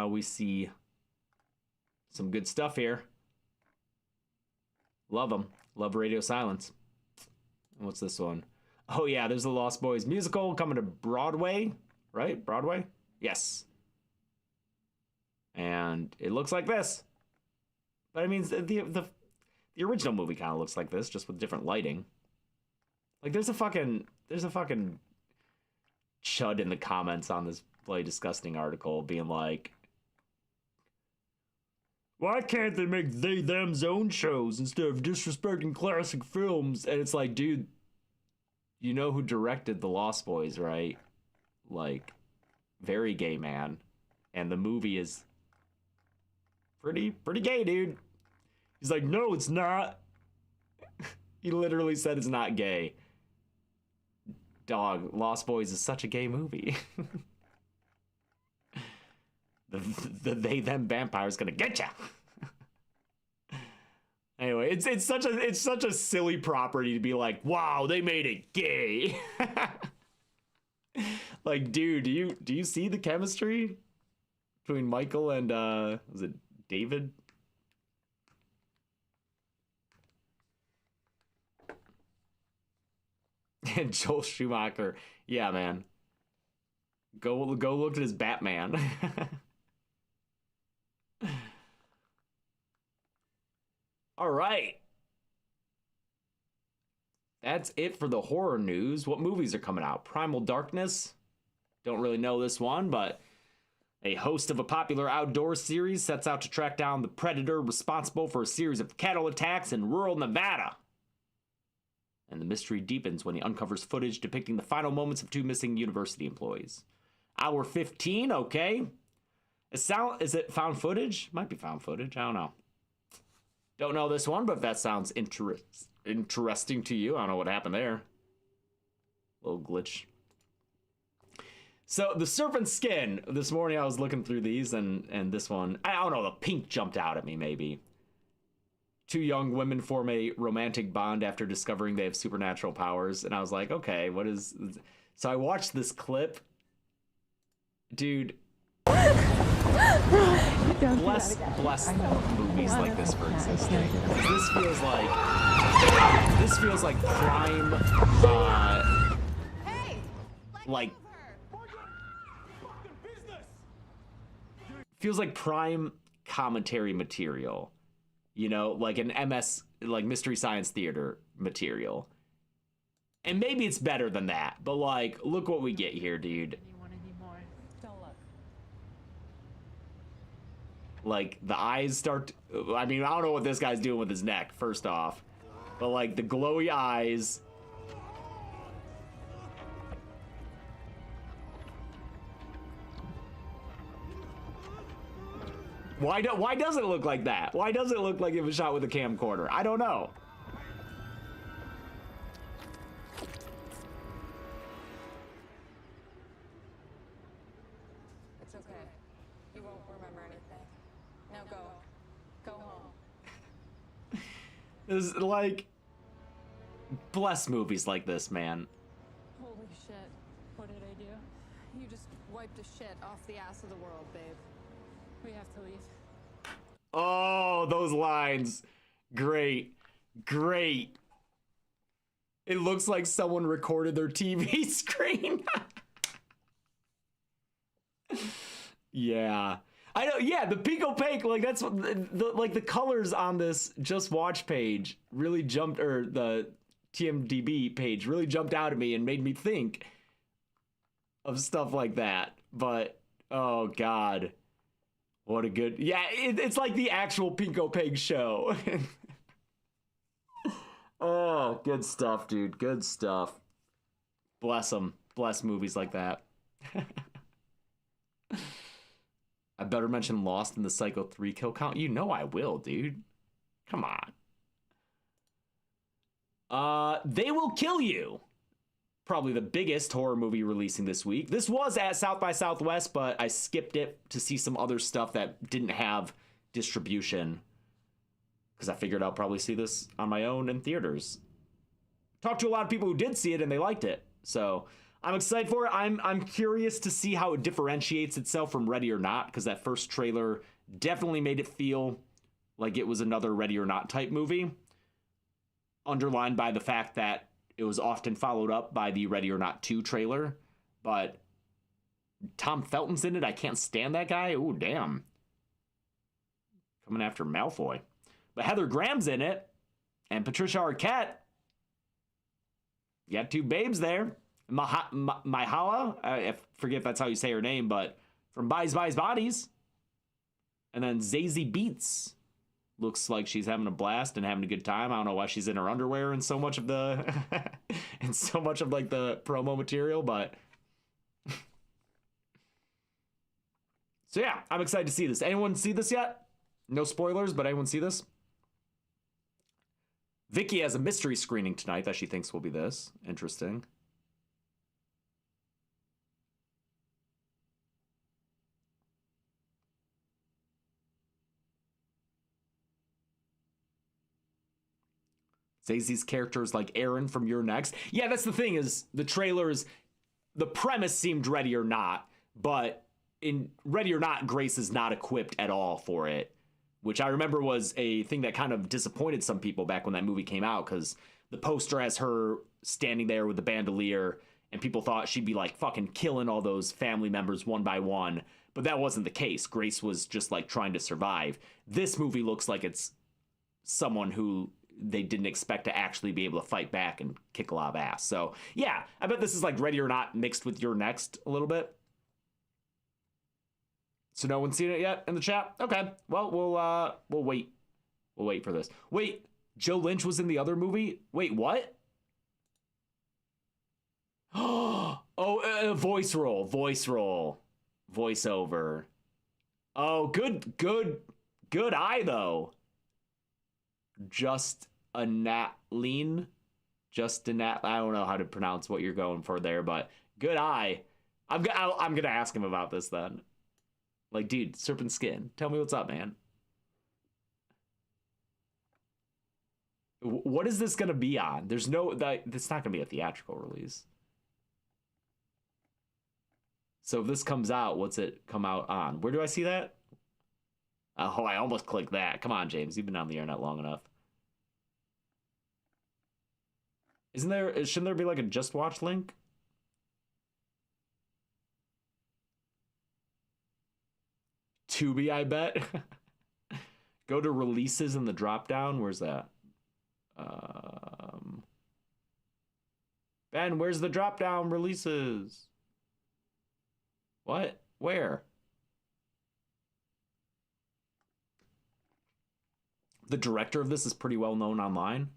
we see some good stuff here. Love them. Love Radio Silence. What's this one? Oh yeah, there's the Lost Boys musical coming to Broadway, right? Broadway? Yes. And it looks like this. But I mean, the original movie kind of looks like this, just with different lighting. Like, there's a fucking chud in the comments on this Play Disgusting article being like, why can't they make them's own shows instead of disrespecting classic films? And it's like, dude, you know who directed The Lost Boys, right? Like, very gay man. And the movie is pretty gay, dude. He's like, no, it's not. He literally said it's not gay. Dog, Lost Boys is such a gay movie. the they them vampire's gonna get ya. Anyway, it's such a silly property to be like, wow, they made it gay. Like, dude, do you see the chemistry between Michael and was it David? And Joel Schumacher. Yeah, man. Go look at his Batman. All right. That's it for the horror news. What movies are coming out? Primal Darkness. Don't really know this one, but a host of a popular outdoor series sets out to track down the predator responsible for a series of cattle attacks in rural Nevada. And the mystery deepens when he uncovers footage depicting the final moments of two missing university employees. Hour 15, okay. Is it found footage? Might be found footage, I don't know. Don't know this one, but if that sounds interesting to you, I don't know what happened there. Little glitch. So, The Serpent's Skin. This morning I was looking through these, and this one, I don't know, the pink jumped out at me, maybe. Two young women form a romantic bond after discovering they have supernatural powers. And I was like, okay, what is... So I watched this clip. Dude. Bless movies like this for existing. This feels like prime, like... Feels like prime commentary material. You know, like an MS, like Mystery Science Theater material. And maybe it's better than that, but like, look what we get here, dude. Like, the eyes start, I mean, I don't know what this guy's doing with his neck, first off. But like, the glowy eyes. Why does it look like that? Why does it look like it was shot with a camcorder? I don't know. It's okay. You won't remember anything. Now go. Go home. This is like... Bless movies like this, man. Holy shit. What did I do? You just wiped the shit off the ass of the world, babe. We have to leave. Oh, those lines. Great. Great. It looks like someone recorded their TV screen. Yeah. I know, yeah, the pink opaque, like that's what the colors on this Just Watch page really jumped, or the TMDB page really jumped out at me and made me think, of stuff like that. But oh god, what a good it's like the actual Pinko Pig show. Oh, good stuff, dude. Good stuff. Bless them. Bless movies like that. I better mention Lost in the Psycho 3 kill count. You know I will, dude. Come on. They Will Kill You. Probably the biggest horror movie releasing this week. This was at South by Southwest, but I skipped it to see some other stuff that didn't have distribution. Because I figured I'll probably see this on my own in theaters. Talked to a lot of people who did see it and they liked it. So I'm excited for it. I'm curious to see how it differentiates itself from Ready or Not, because that first trailer definitely made it feel like it was another Ready or Not type movie. Underlined by the fact that it was often followed up by the Ready or Not 2 trailer. But Tom Felton's in it. I can't stand that guy. Ooh, damn. Coming after Malfoy. But Heather Graham's in it. And Patricia Arquette. You got two babes there. Myhala. I forget if that's how you say her name, but from Buys Bodies. And then Zazie Beetz. Looks like she's having a blast and having a good time. I don't know why she's in her underwear in so much of the in so much of like the promo material, but so yeah, I'm excited to see this. Anyone see this yet? No spoilers, but anyone see this? Vicky has a mystery screening tonight that she thinks will be this. Interesting. Zazie's character is like Aaron from You're Next. Yeah, that's the thing, is the trailers, the premise seemed Ready or Not, but in Ready or Not, Grace is not equipped at all for it, which I remember was a thing that kind of disappointed some people back when that movie came out, because the poster has her standing there with the bandolier, and people thought she'd be like fucking killing all those family members one by one, but that wasn't the case. Grace was just like trying to survive. This movie looks like it's someone who they didn't expect to actually be able to fight back and kick a lot of ass. So yeah, I bet this is like Ready or Not mixed with You're Next a little bit. So no one's seen it yet in the chat? Okay, well, we'll wait. We'll wait for this. Wait, Joe Lynch was in the other movie? Wait, what? Oh, voice role, voiceover. Oh, good eye though. Just a Natleen. I don't know how to pronounce what you're going for there, but good eye. I'm gonna ask him about this then. Like, dude, serpent skin. Tell me what's up, man. What is this gonna be on? There's no it's not gonna be a theatrical release. So if this comes out, what's it come out on? Where do I see that? Oh, I almost clicked that. Come on, James. You've been on the internet long enough. Shouldn't there be like a Just Watch link? Tubi, I bet. Go to releases in the drop down. Where's that? Ben, where's the drop down releases? What? Where? The director of this is pretty well known online.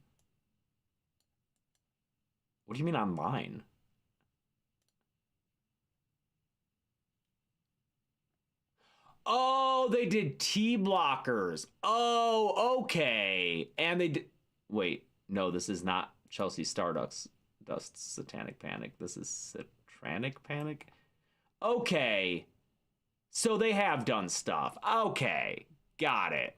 What do you mean online? Oh, they did T-blockers. Oh, okay. And they did... Wait, no, this is not Chelsea Stardust. Satanic Panic. This is Satanic Panic? Okay. So they have done stuff. Okay. Got it.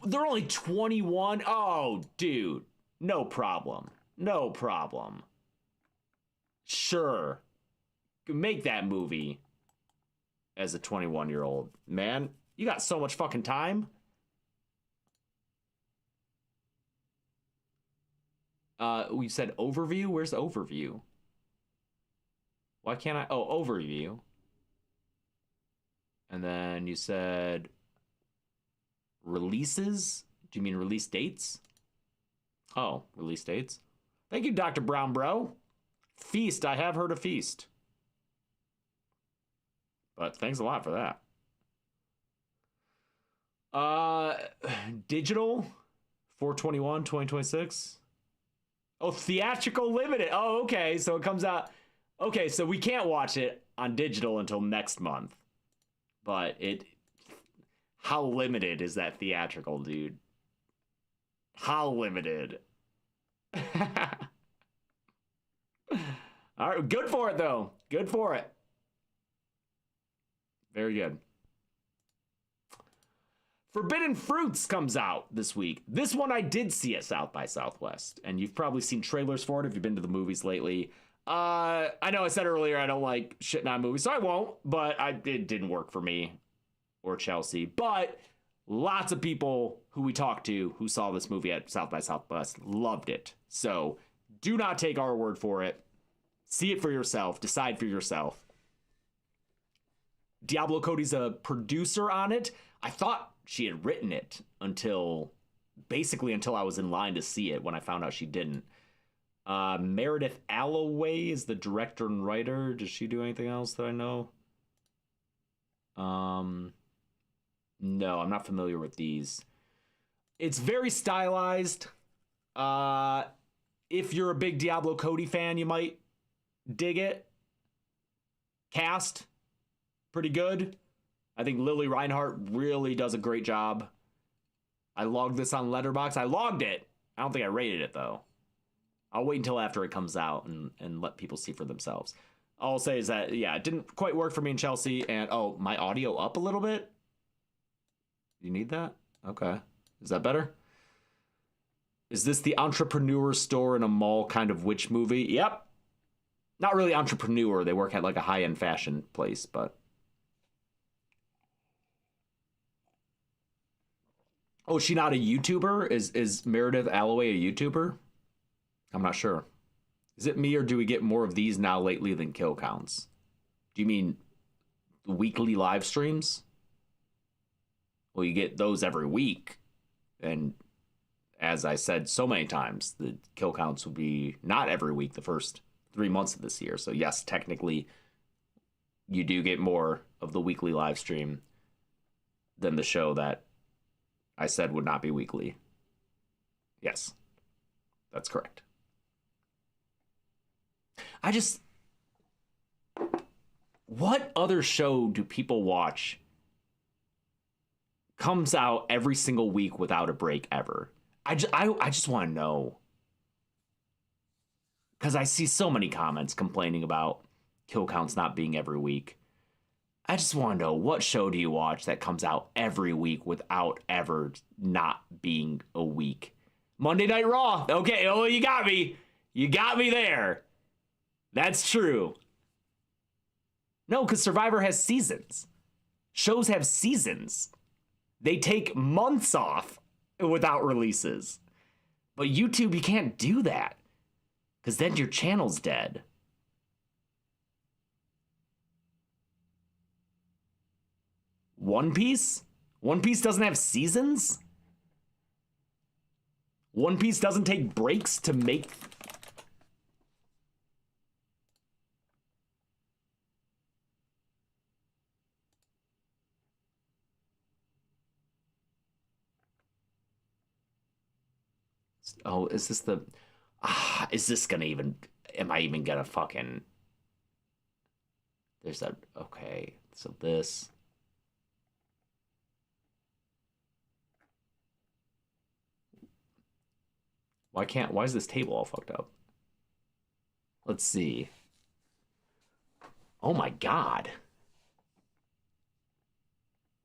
They're only 21. Oh, dude. No problem. No problem. Sure. Make that movie as a 21-year-old. Man, you got so much fucking time. We said overview? Where's the overview? Why can't I? Oh, overview. And then you said... Releases? Do you mean release dates? Oh, release dates. Thank you, Dr. Brown Bro. Feast. I have heard of Feast. But thanks a lot for that. Digital 4/21/2026. Oh, theatrical limited. Oh, okay. So it comes out. Okay, so we can't watch it on digital until next month. But how limited is that theatrical, dude? How limited? All right, good for it though. Good for it. Very good. Forbidden Fruits comes out this week. This one I did see at South by Southwest, and you've probably seen trailers for it if you've been to the movies lately. I know I said earlier I don't like shitting on movies, so I won't, but it didn't work for me or Chelsea. But lots of people who we talked to who saw this movie at South by Southwest loved it. So do not take our word for it. See it for yourself. Decide for yourself. Diablo Cody's a producer on it. I thought she had written it until I was in line to see it when I found out she didn't. Meredith Alloway is the director and writer. Does she do anything else that I know? No, I'm not familiar with these. It's very stylized. If you're a big Diablo Cody fan, you might dig it. Cast, pretty good. I think Lily Reinhart really does a great job. I logged this on Letterboxd. I logged it. I don't think I rated it, though. I'll wait until after it comes out and let people see for themselves. All I'll say is that, yeah, it didn't quite work for me in Chelsea. And, oh, my audio up a little bit? You need that? Okay. Is that better? Is this the entrepreneur store in a mall kind of witch movie? Yep. Not really entrepreneur. They work at like a high-end fashion place, but... Oh, is she not a YouTuber? Is Meredith Alloway a YouTuber? I'm not sure. Is it me or do we get more of these now lately than kill counts? Do you mean weekly live streams? Well, you get those every week. And as I said so many times, the kill counts will be not every week the first 3 months of this year. So yes, technically you do get more of the weekly live stream than the show that I said would not be weekly. Yes, that's correct. What other show do people watch comes out every single week without a break ever? I just want to know. Because I see so many comments complaining about kill counts not being every week. I just want to know, what show do you watch that comes out every week without ever not being a week? Monday Night Raw. Okay, oh, you got me. You got me there. That's true. No, because Survivor has seasons. Shows have seasons. They take months off without releases. But YouTube, you can't do that. Because then your channel's dead. One Piece? One Piece doesn't have seasons? One Piece doesn't take breaks to make... Oh, is this the... is this gonna even... Am I even gonna fucking... There's that... Okay, so this... Why is this table all fucked up? Let's see. Oh my god.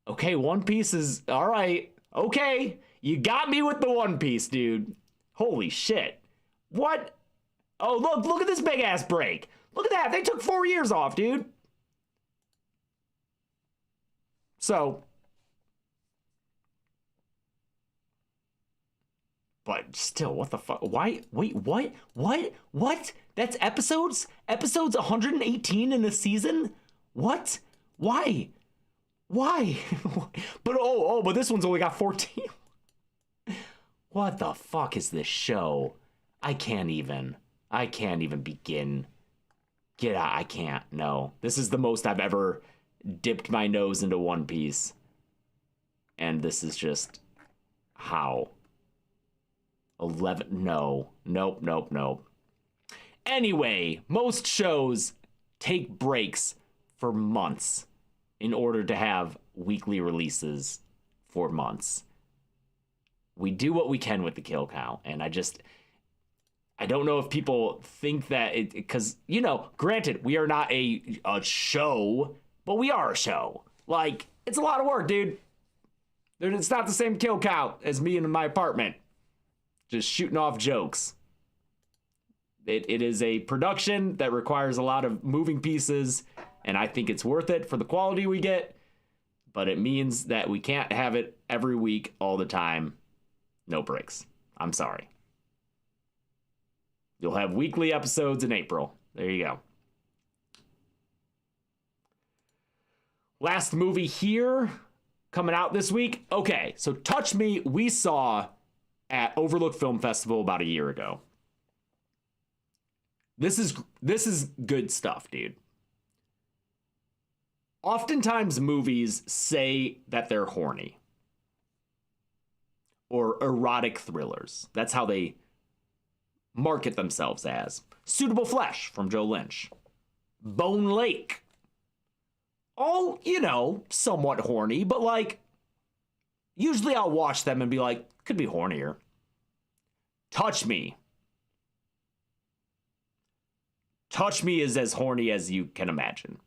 Okay, One Piece is... Alright. Okay. You got me with the One Piece, dude. Holy shit. What? Oh, look at this big ass break. Look at that. They took 4 years off, dude. So... But still, what the fuck? Why? Wait, what? What? That's episodes? Episodes 118 in a season? What? Why? But but this one's only got 14. What the fuck is this show? I can't even begin Get out. I can't. No. This is the most I've ever dipped my nose into One Piece. And this is just how? 11. No. Nope. Anyway, most shows take breaks for months in order to have weekly releases for months. We do what we can with the kill count, and I don't know if people think that it, because, you know, granted, we are not a show, but we are a show. Like, it's a lot of work, dude. It's not the same kill count as me in my apartment, just shooting off jokes. It is a production that requires a lot of moving pieces, and I think it's worth it for the quality we get, but it means that we can't have it every week all the time. No breaks. I'm sorry. You'll have weekly episodes in April. There you go. Last movie here coming out this week. Okay, so Touch Me, we saw at Overlook Film Festival about a year ago. This is good stuff, dude. Oftentimes movies say that they're horny or erotic thrillers. That's how they market themselves as. Suitable Flesh from Joe Lynch. Bone Lake. All, you know, somewhat horny, but like, usually I'll watch them and be like, could be hornier. Touch Me. Touch Me is as horny as you can imagine.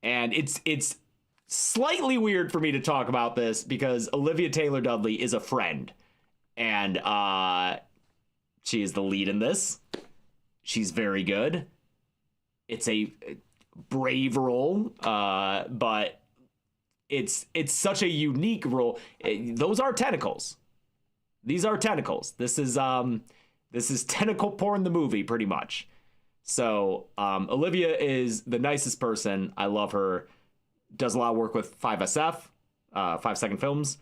And it's slightly weird for me to talk about this because Olivia Taylor-Dudley is a friend. And she is the lead in this. She's very good. It's a brave role, but it's such a unique role. Those are tentacles. These are tentacles. This is tentacle porn the movie, pretty much. So Olivia is the nicest person. I love her. Does a lot of work with 5SF, 5 Second Films,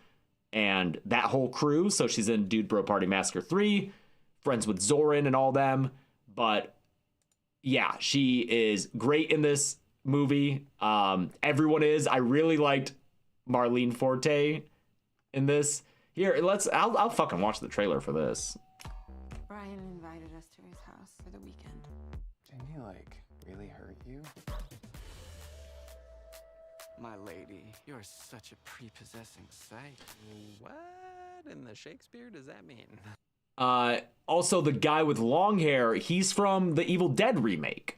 and that whole crew. So she's in Dude Bro Party Massacre 3, friends with Zoran and all them. But yeah, she is great in this movie. Everyone is. I really liked Marlene Forte in this. Here, I'll fucking watch the trailer for this. Brian invited us to his house for the weekend. Didn't he, like, really hurt you? My lady, you're such a prepossessing sight. What in the Shakespeare does that mean? Also, the guy with long hair, he's from the Evil Dead remake.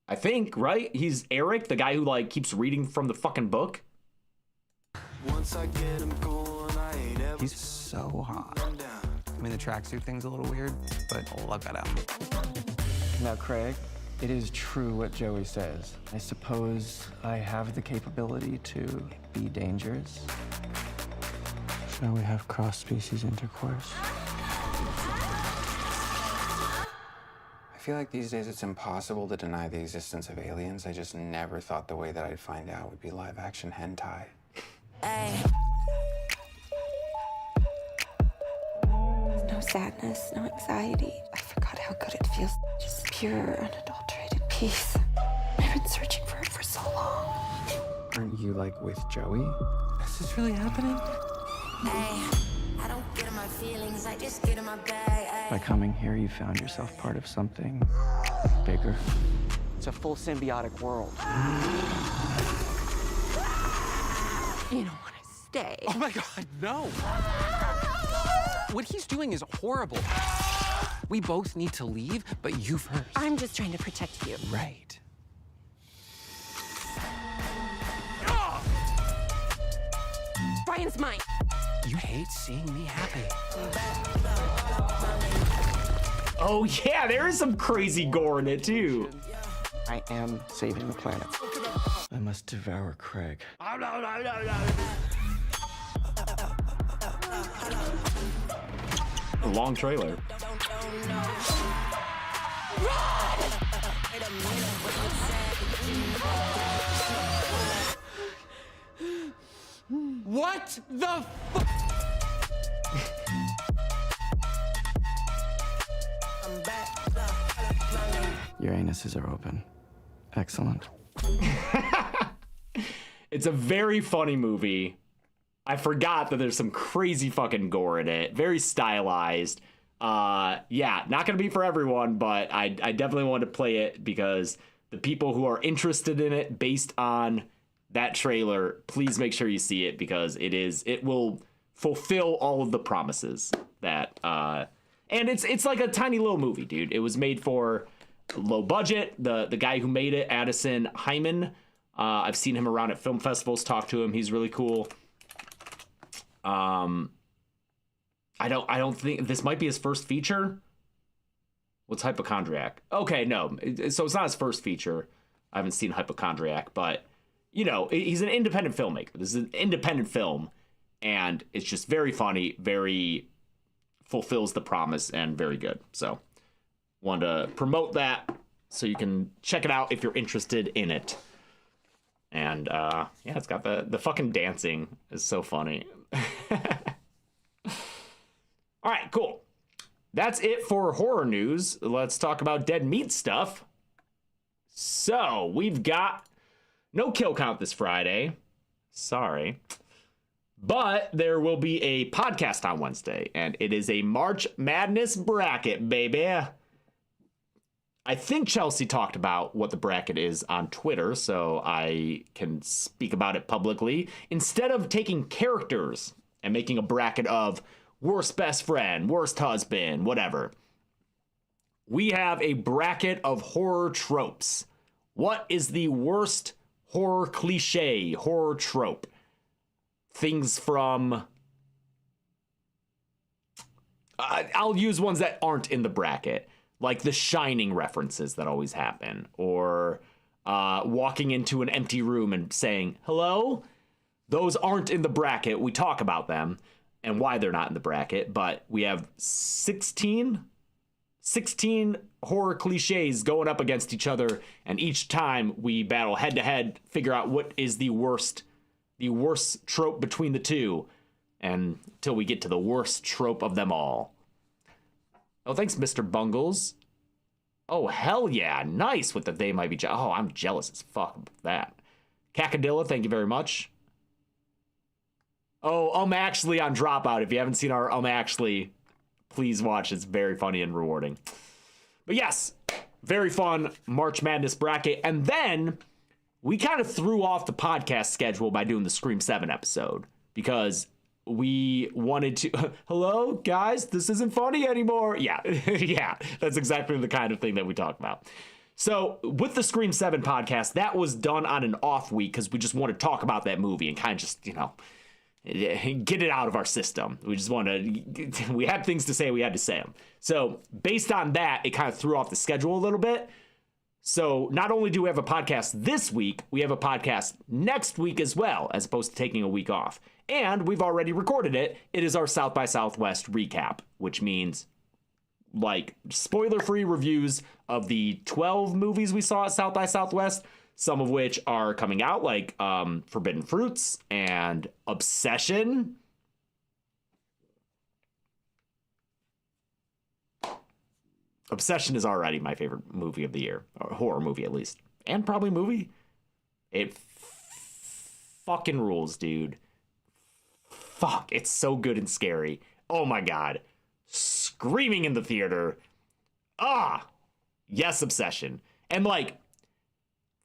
I think, right? He's Eric, the guy who, like, keeps reading from the fucking book. Once I get him going, I ain't ever. He's so hot. I mean, the tracksuit thing's a little weird, but look at him. Now, Craig, it is true what Joey says. I suppose I have the capability to be dangerous. Shall we have cross-species intercourse? I feel like these days it's impossible to deny the existence of aliens. I just never thought the way that I'd find out would be live-action hentai. No sadness, no anxiety. I forgot how good it feels. Just pure, unadulterated peace. I've been searching for it for so long. Aren't you, like, with Joey? Is this really happening? I don't get in my feelings, I just get in my bag. By coming here, you found yourself part of something bigger. It's a full symbiotic world. You don't want to stay. Oh my God, no! What he's doing is horrible. We both need to leave, but you first. I'm just trying to protect you. Right. Brian's mine. You hate seeing me happy. Oh yeah, there is some crazy gore in it too. I am saving the planet. I must devour Craig. A long trailer. What the fu- I'm back. anuses are open. Excellent. It's a very funny movie. I forgot that there's some crazy fucking gore in it. Very stylized. Yeah, not gonna be for everyone, but I definitely wanted to play it because the people who are interested in it based on that trailer, please make sure you see it because it will fulfill all of the promises that and it's like a tiny little movie, dude. It was made for low budget. The guy who made it, Addison Hyman, I've seen him around at film festivals, talk to him. He's really cool. I don't think this might be his first feature. What's Hypochondriac? Okay, no. So it's not his first feature. I haven't seen Hypochondriac, but you know, he's an independent filmmaker. This is an independent film, and it's just very funny, very fulfills the promise, and very good. So wanted to promote that so you can check it out if you're interested in it. And yeah, it's got the fucking dancing is so funny. All right, cool. That's it for horror news. Let's talk about dead meat stuff. So we've got no kill count this Friday. Sorry. But there will be a podcast on Wednesday, and it is a March Madness bracket, baby. I think Chelsea talked about what the bracket is on Twitter, so I can speak about it publicly. Instead of taking characters and making a bracket of worst best friend, worst husband, whatever, we have a bracket of horror tropes. What is the worst horror cliche, horror trope? Things from... I'll use ones that aren't in the bracket, like the Shining references that always happen, or walking into an empty room and saying, hello? Those aren't in the bracket. We talk about them and why they're not in the bracket, but we have 16 horror cliches going up against each other, and each time we battle head to head, figure out what is the worst trope between the two, and until we get to the worst trope of them all. Oh, thanks, Mr. Bungles. Oh, hell yeah. Nice with the they might be oh, I'm jealous as fuck of that. Kakadilla, thank you very much. Oh, Actually on Dropout. If you haven't seen our Actually, please watch. It's very funny and rewarding. But yes, very fun March Madness bracket. And then we kind of threw off the podcast schedule by doing the Scream 7 episode because we wanted to... Hello, guys, this isn't funny anymore. Yeah, yeah, that's exactly the kind of thing that we talk about. So with the Scream 7 podcast, that was done on an off week because we just want to talk about that movie and kind of just, get it out of our system. We just want to... We had things to say, we had to say them. So based on that, it kind of threw off the schedule a little bit. So not only do we have a podcast this week, we have a podcast next week as well, as opposed to taking a week off. And we've already recorded it. It is our South by Southwest recap, which means like spoiler-free reviews of the 12 movies we saw at South by Southwest, some of which are coming out, like Forbidden Fruits and Obsession. Obsession is already my favorite movie of the year, or horror movie at least, and probably movie. It fucking rules, dude. Fuck, it's so good and scary. Oh my god. Screaming in the theater. Yes, Obsession. And like,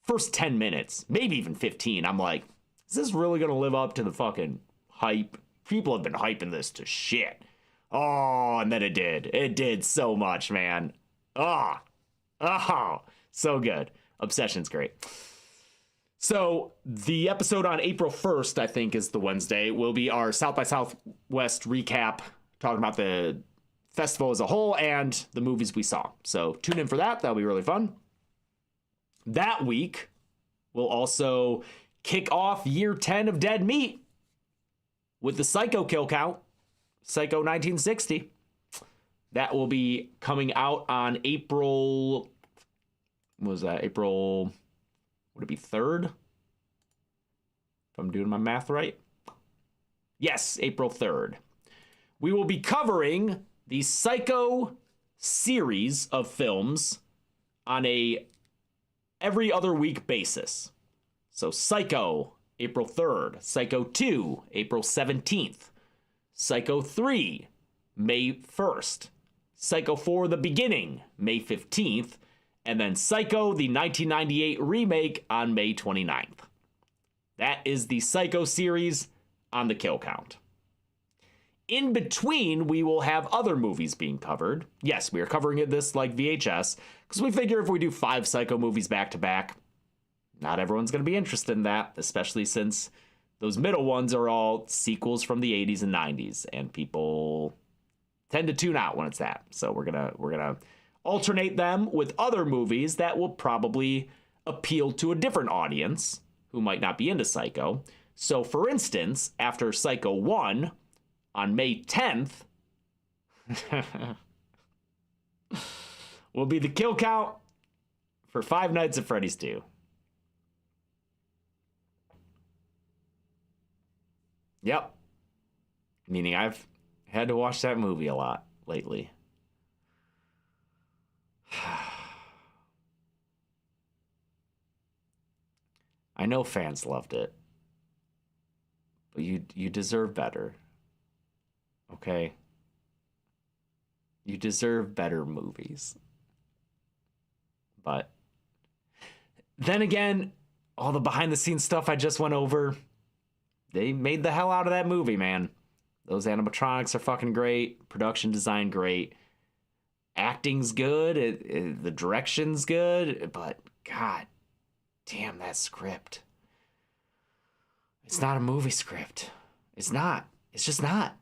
first 10 minutes, maybe even 15, I'm like, is this really gonna live up to the fucking hype? People have been hyping this to shit. Oh, and then it did. It did so much, man. Oh, so good. Obsession's great. So the episode on April 1st, I think, is the Wednesday, will be our South by Southwest recap, talking about the festival as a whole and the movies we saw. So tune in for that. That'll be really fun. That week, we'll also kick off year 10 of Dead Meat with the Psycho kill count. Psycho 1960. That will be coming out on April... What was that? April... Would it be 3rd? If I'm doing my math right. Yes, April 3rd. We will be covering the Psycho series of films on a every other week basis. So Psycho, April 3rd. Psycho 2, April 17th. Psycho 3, May 1st. Psycho 4, The Beginning, May 15th. And then Psycho, the 1998 remake, on May 29th. That is the Psycho series on the kill count. In between, we will have other movies being covered. Yes, we are covering this like VHS, because we figure if we do 5 Psycho movies back to back, not everyone's going to be interested in that, especially since those middle ones are all sequels from the 80s and 90s, and people tend to tune out when it's that. So we're gonna alternate them with other movies that will probably appeal to a different audience who might not be into Psycho. So, for instance, after Psycho 1, on May 10th, will be the kill count for Five Nights at Freddy's 2. Yep. Meaning I've had to watch that movie a lot lately. I know fans loved it, but you deserve better. Okay? You deserve better movies. But then again, all the behind the scenes stuff I just went over, they made the hell out of that movie, man. Those animatronics are fucking great. Production design great. Acting's good. The direction's good. But god damn that script. It's not a movie script. It's not. It's just not.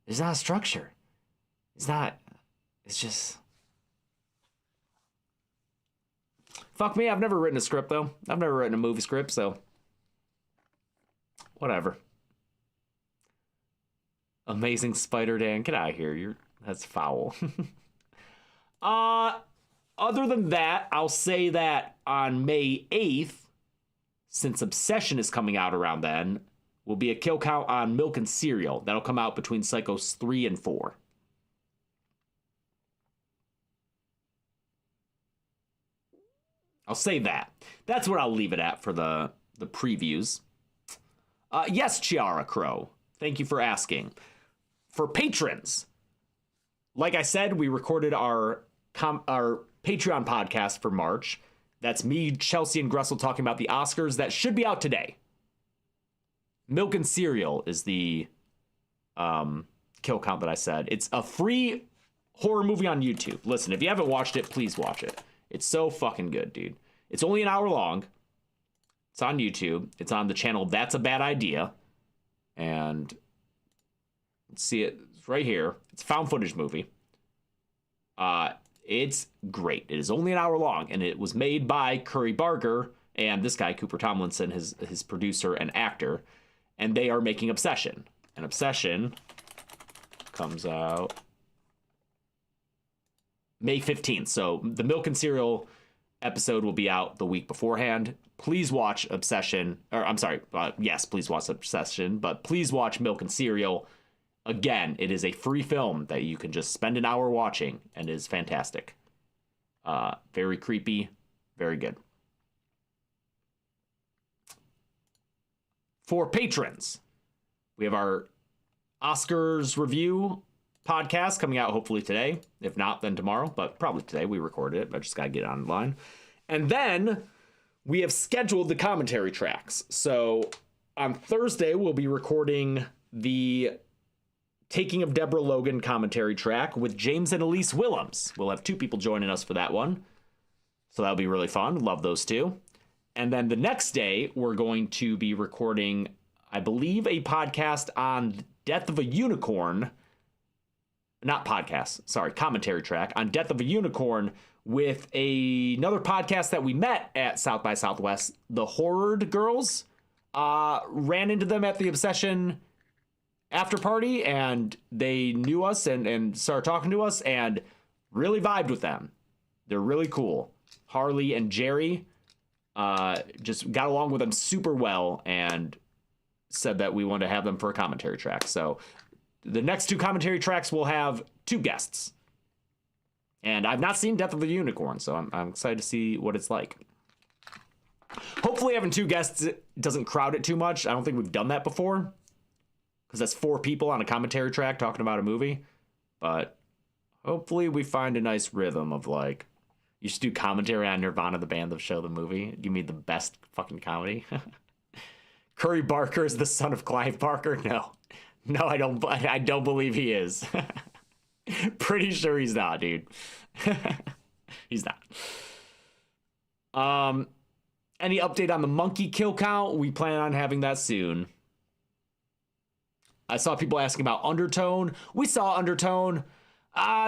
There's not a structure. It's not. It's just. Fuck me, I've never written a script, though. I've never written a movie script, so. Whatever. Amazing Spider-Dan. Get out of here. That's foul. Other than that, I'll say that on May 8th, since Obsession is coming out around then, will be a kill count on Milk and Cereal. That'll come out between Psychos 3 and 4. I'll say that. That's where I'll leave it at for the previews. Yes, Chiara Crow. Thank you for asking. For patrons, like I said, we recorded our Patreon podcast for March. That's me, Chelsea, and Gressel talking about the Oscars. That should be out today. Milk and Cereal is the kill count that I said. It's a free horror movie on YouTube. Listen, if you haven't watched it, please watch it. It's so fucking good, dude. It's only an hour long. It's on YouTube. It's on the channel That's a Bad Idea. And let's see it. It's right here. It's a found footage movie. It's great. It is only an hour long, and it was made by Curry Barker and this guy, Cooper Tomlinson, his producer and actor. And they are making Obsession. And Obsession comes out May 15th. So the Milk and Cereal episode will be out the week beforehand. Please watch Obsession. Or I'm sorry. Yes, please watch Obsession. But please watch Milk and Cereal. Again, it is a free film that you can just spend an hour watching and is fantastic. Very creepy. Very good. For patrons, we have our Oscars review podcast coming out hopefully today. If not, then tomorrow, but probably today. We recorded it. I just got to get it online. And then we have scheduled the commentary tracks. So on Thursday, we'll be recording the Taking of Deborah Logan commentary track with James and Elise Willems. We'll have 2 people joining us for that one. So that'll be really fun. Love those 2. And then the next day, we're going to be recording, I believe, a podcast on Death of a Unicorn. Not podcast, sorry, commentary track on Death of a Unicorn with another podcast that we met at South by Southwest, the Horrored Girls. Ran into them at the Obsession after party, and they knew us and started talking to us and really vibed with them. They're really cool. Harley and Jerry just got along with them super well and said that we wanted to have them for a commentary track. So the next 2 commentary tracks will have 2 guests. And I've not seen Death of the Unicorn, so I'm excited to see what it's like. Hopefully having 2 guests doesn't crowd it too much. I don't think we've done that before, because that's 4 people on a commentary track talking about a movie. But hopefully we find a nice rhythm of like, you should do commentary on Nirvana, the band, the show, the movie. You mean the best fucking comedy? Curry Barker is the son of Clive Barker? No, I don't believe he is. Pretty sure he's not, dude. He's not. Any update on the monkey kill count? We plan on having that soon. I saw people asking about Undertone. We saw Undertone.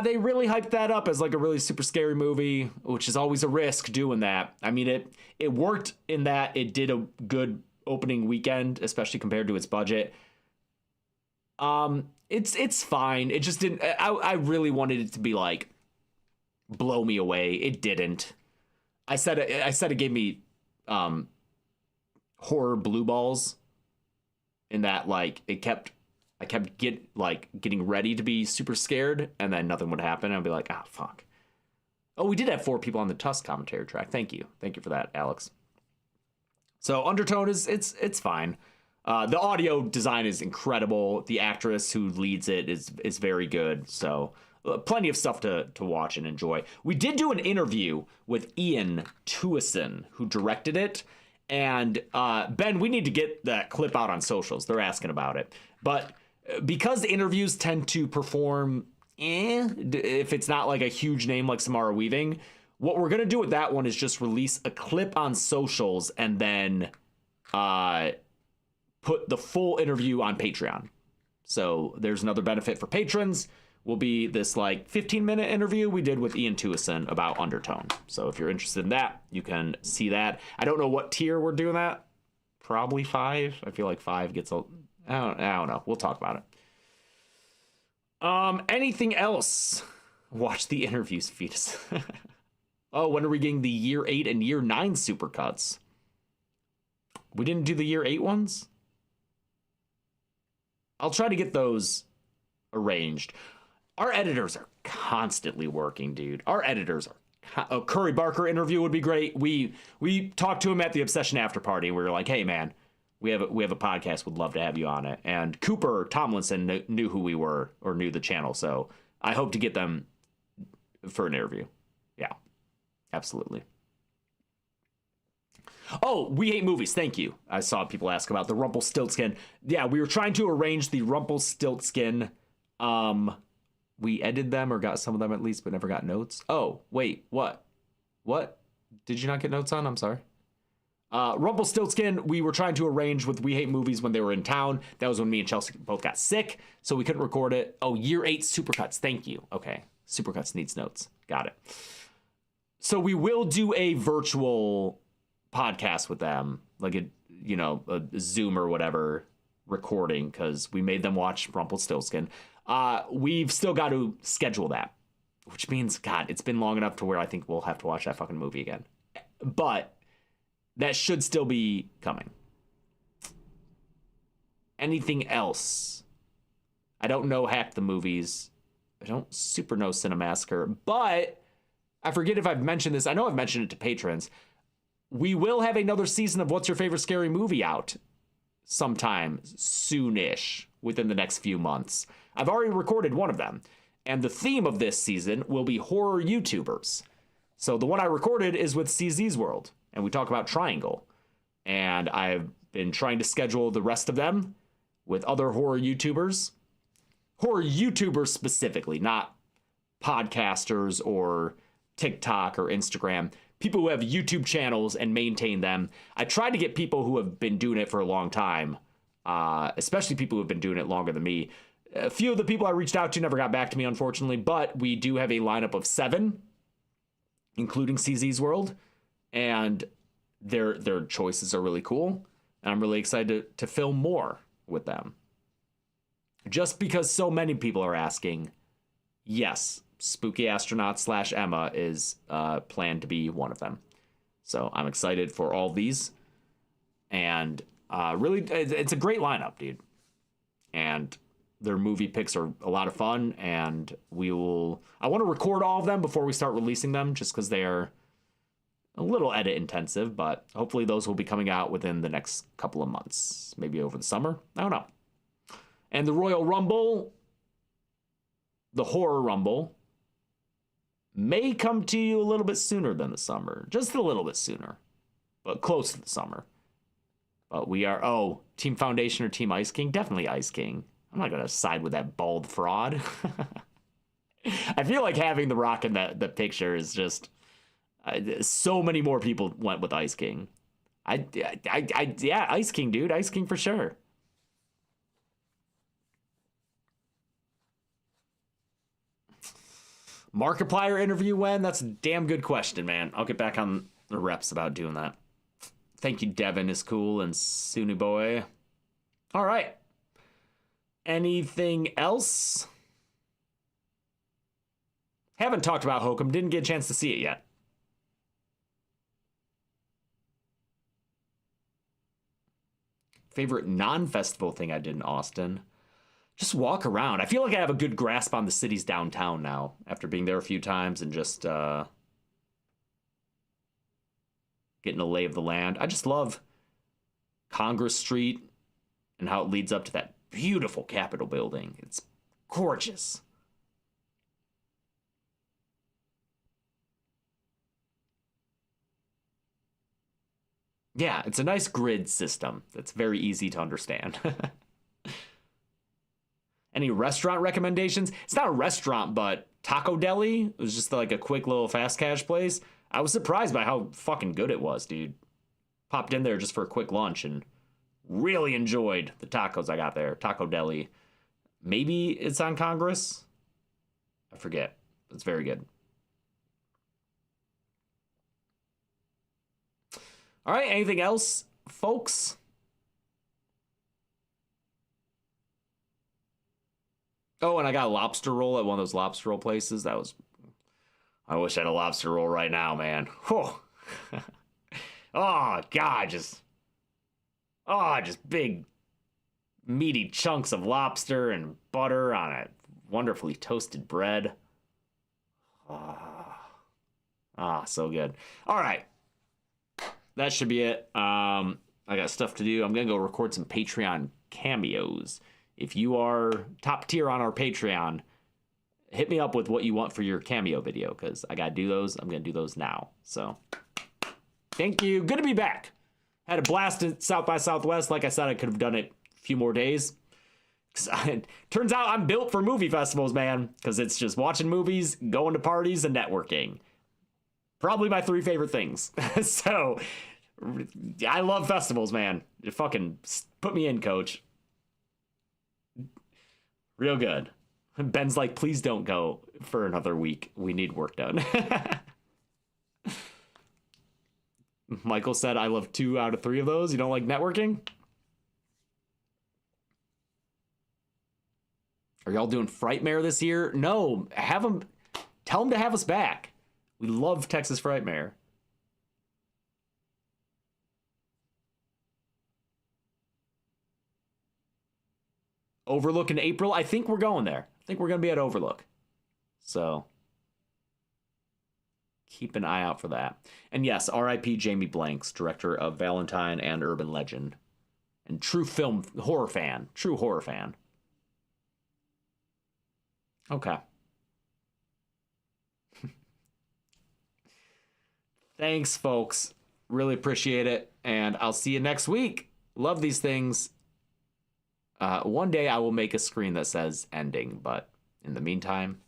They really hyped that up as like a really super scary movie, which is always a risk doing that. I mean, it worked in that it did a good opening weekend, especially compared to its budget. It's fine. It just didn't. I really wanted it to be like blow me away. It didn't. I said it gave me horror blue balls, in that like I kept getting ready to be super scared, and then nothing would happen. I'd be like, ah, fuck. Oh, we did have 4 people on the Tusk commentary track. Thank you for that, Alex. So Undertone it's fine. The audio design is incredible. The actress who leads it is very good. So plenty of stuff to watch and enjoy. We did do an interview with Ian Tuason, who directed it. And Ben, we need to get that clip out on socials. They're asking about it. But because the interviews tend to perform if it's not like a huge name like Samara Weaving, what we're going to do with that one is just release a clip on socials and then put the full interview on Patreon. So there's another benefit for patrons. Will be this like 15-minute interview we did with Ian Tuason about Undertone. So if you're interested in that, you can see that. I don't know what tier we're doing that. Probably 5. I feel like 5 gets a... I don't know. We'll talk about it. Anything else? Watch the interviews, Fetus. Oh, when are we getting the year 8 and year 9 supercuts? We didn't do the year 8 ones? I'll try to get those arranged. Our editors are constantly working, dude. Our editors are... A Curry Barker interview would be great. We talked to him at the Obsession After Party. We were like, hey, man, we have a podcast. Would love to have you on it. And Cooper Tomlinson knew who we were, or knew the channel. So I hope to get them for an interview. Yeah, absolutely. Oh, We Hate Movies. Thank you. I saw people ask about the Rumpelstiltskin. Yeah, we were trying to arrange the Rumpelstiltskin. We edited them, or got some of them at least, but never got notes. Oh, wait, what? What? Did you not get notes on? I'm sorry. Rumpelstiltskin, we were trying to arrange with We Hate Movies when they were in town. That was when me and Chelsea both got sick, so we couldn't record it. Oh, year 8 Supercuts. Thank you. Okay. Supercuts needs notes. Got it. So we will do a virtual podcast with them, like a Zoom or whatever recording, because we made them watch Rumpelstiltskin. We've still got to schedule that, which means, God, it's been long enough to where I think we'll have to watch that fucking movie again. But that should still be coming. Anything else? I don't know Hack the Movies. I don't super know Cinemassacre, but I forget if I've mentioned this. I know I've mentioned it to patrons. We will have another season of What's Your Favorite Scary Movie out sometime soonish, within the next few months. I've already recorded one of them, and the theme of this season will be horror YouTubers. So the one I recorded is with CZ's World, and we talk about Triangle. And I've been trying to schedule the rest of them with other horror YouTubers. Horror YouTubers specifically, not podcasters or TikTok or Instagram. People who have YouTube channels and maintain them. I tried to get people who have been doing it for a long time, especially people who have been doing it longer than me. A few of the people I reached out to never got back to me, unfortunately, but we do have a lineup of 7, including CZ's World, and their choices are really cool, and I'm really excited to film more with them. Just because so many people are asking, yes, Spooky Astronaut / Emma is planned to be one of them. So I'm excited for all these, and really, it's a great lineup, dude. And their movie picks are a lot of fun, and I want to record all of them before we start releasing them, just because they are a little edit intensive, but hopefully those will be coming out within the next couple of months, maybe over the summer. I don't know. And the Royal Rumble, the Horror Rumble, may come to you a little bit sooner than the summer, just a little bit sooner, but close to the summer. But we are, Team Foundation or Team Ice King? Definitely Ice King. I'm not going to side with that bald fraud. I feel like having The Rock in the picture is just, so many more people went with Ice King. Yeah, Ice King, dude. Ice King for sure. Markiplier interview when? That's a damn good question, man. I'll get back on the reps about doing that. Thank you, Devin is cool and Suni Boy. All right. Anything else? Haven't talked about Hokum. Didn't get a chance to see it yet. Favorite non-festival thing I did in Austin? Just walk around. I feel like I have a good grasp on the city's downtown now after being there a few times and just getting a lay of the land. I just love Congress Street and how it leads up to that beautiful Capitol building. It's gorgeous. Yeah, it's a nice grid system that's very easy to understand. Any restaurant recommendations? It's not a restaurant, but Taco Deli. It was just like a quick little fast cash place. I was surprised by how fucking good it was, dude. Popped in there just for a quick lunch and really enjoyed the tacos I got there. Taco Deli. Maybe it's on Congress? I forget. It's very good. All right, anything else, folks? Oh, and I got a lobster roll at one of those lobster roll places. I wish I had a lobster roll right now, man. Whew. Oh, God, just big, meaty chunks of lobster and butter on a wonderfully toasted bread. So good. All right. That should be it. I got stuff to do. I'm going to go record some Patreon cameos. If you are top tier on our Patreon, hit me up with what you want for your cameo video, because I got to do those. I'm going to do those now. So, thank you. Good to be back. Had a blast at South by Southwest. Like I said, I could have done it a few more days. Turns out I'm built for movie festivals, man, because it's just watching movies, going to parties, and networking. Probably my 3 favorite things. So, I love festivals, man. You fucking put me in, coach. Real good. Ben's like, please don't go for another week. We need work done. Michael said, I love 2 out of 3 of those. You don't like networking? Are y'all doing Frightmare this year? No. Tell them to have us back. We love Texas Frightmare. Overlook in April. I think we're going there. I think we're going to be at Overlook. So keep an eye out for that. And yes, R.I.P. Jamie Blanks, director of Valentine and Urban Legend. And true horror fan. Okay. Thanks, folks. Really appreciate it. And I'll see you next week. Love these things. One day I will make a screen that says ending, but in the meantime,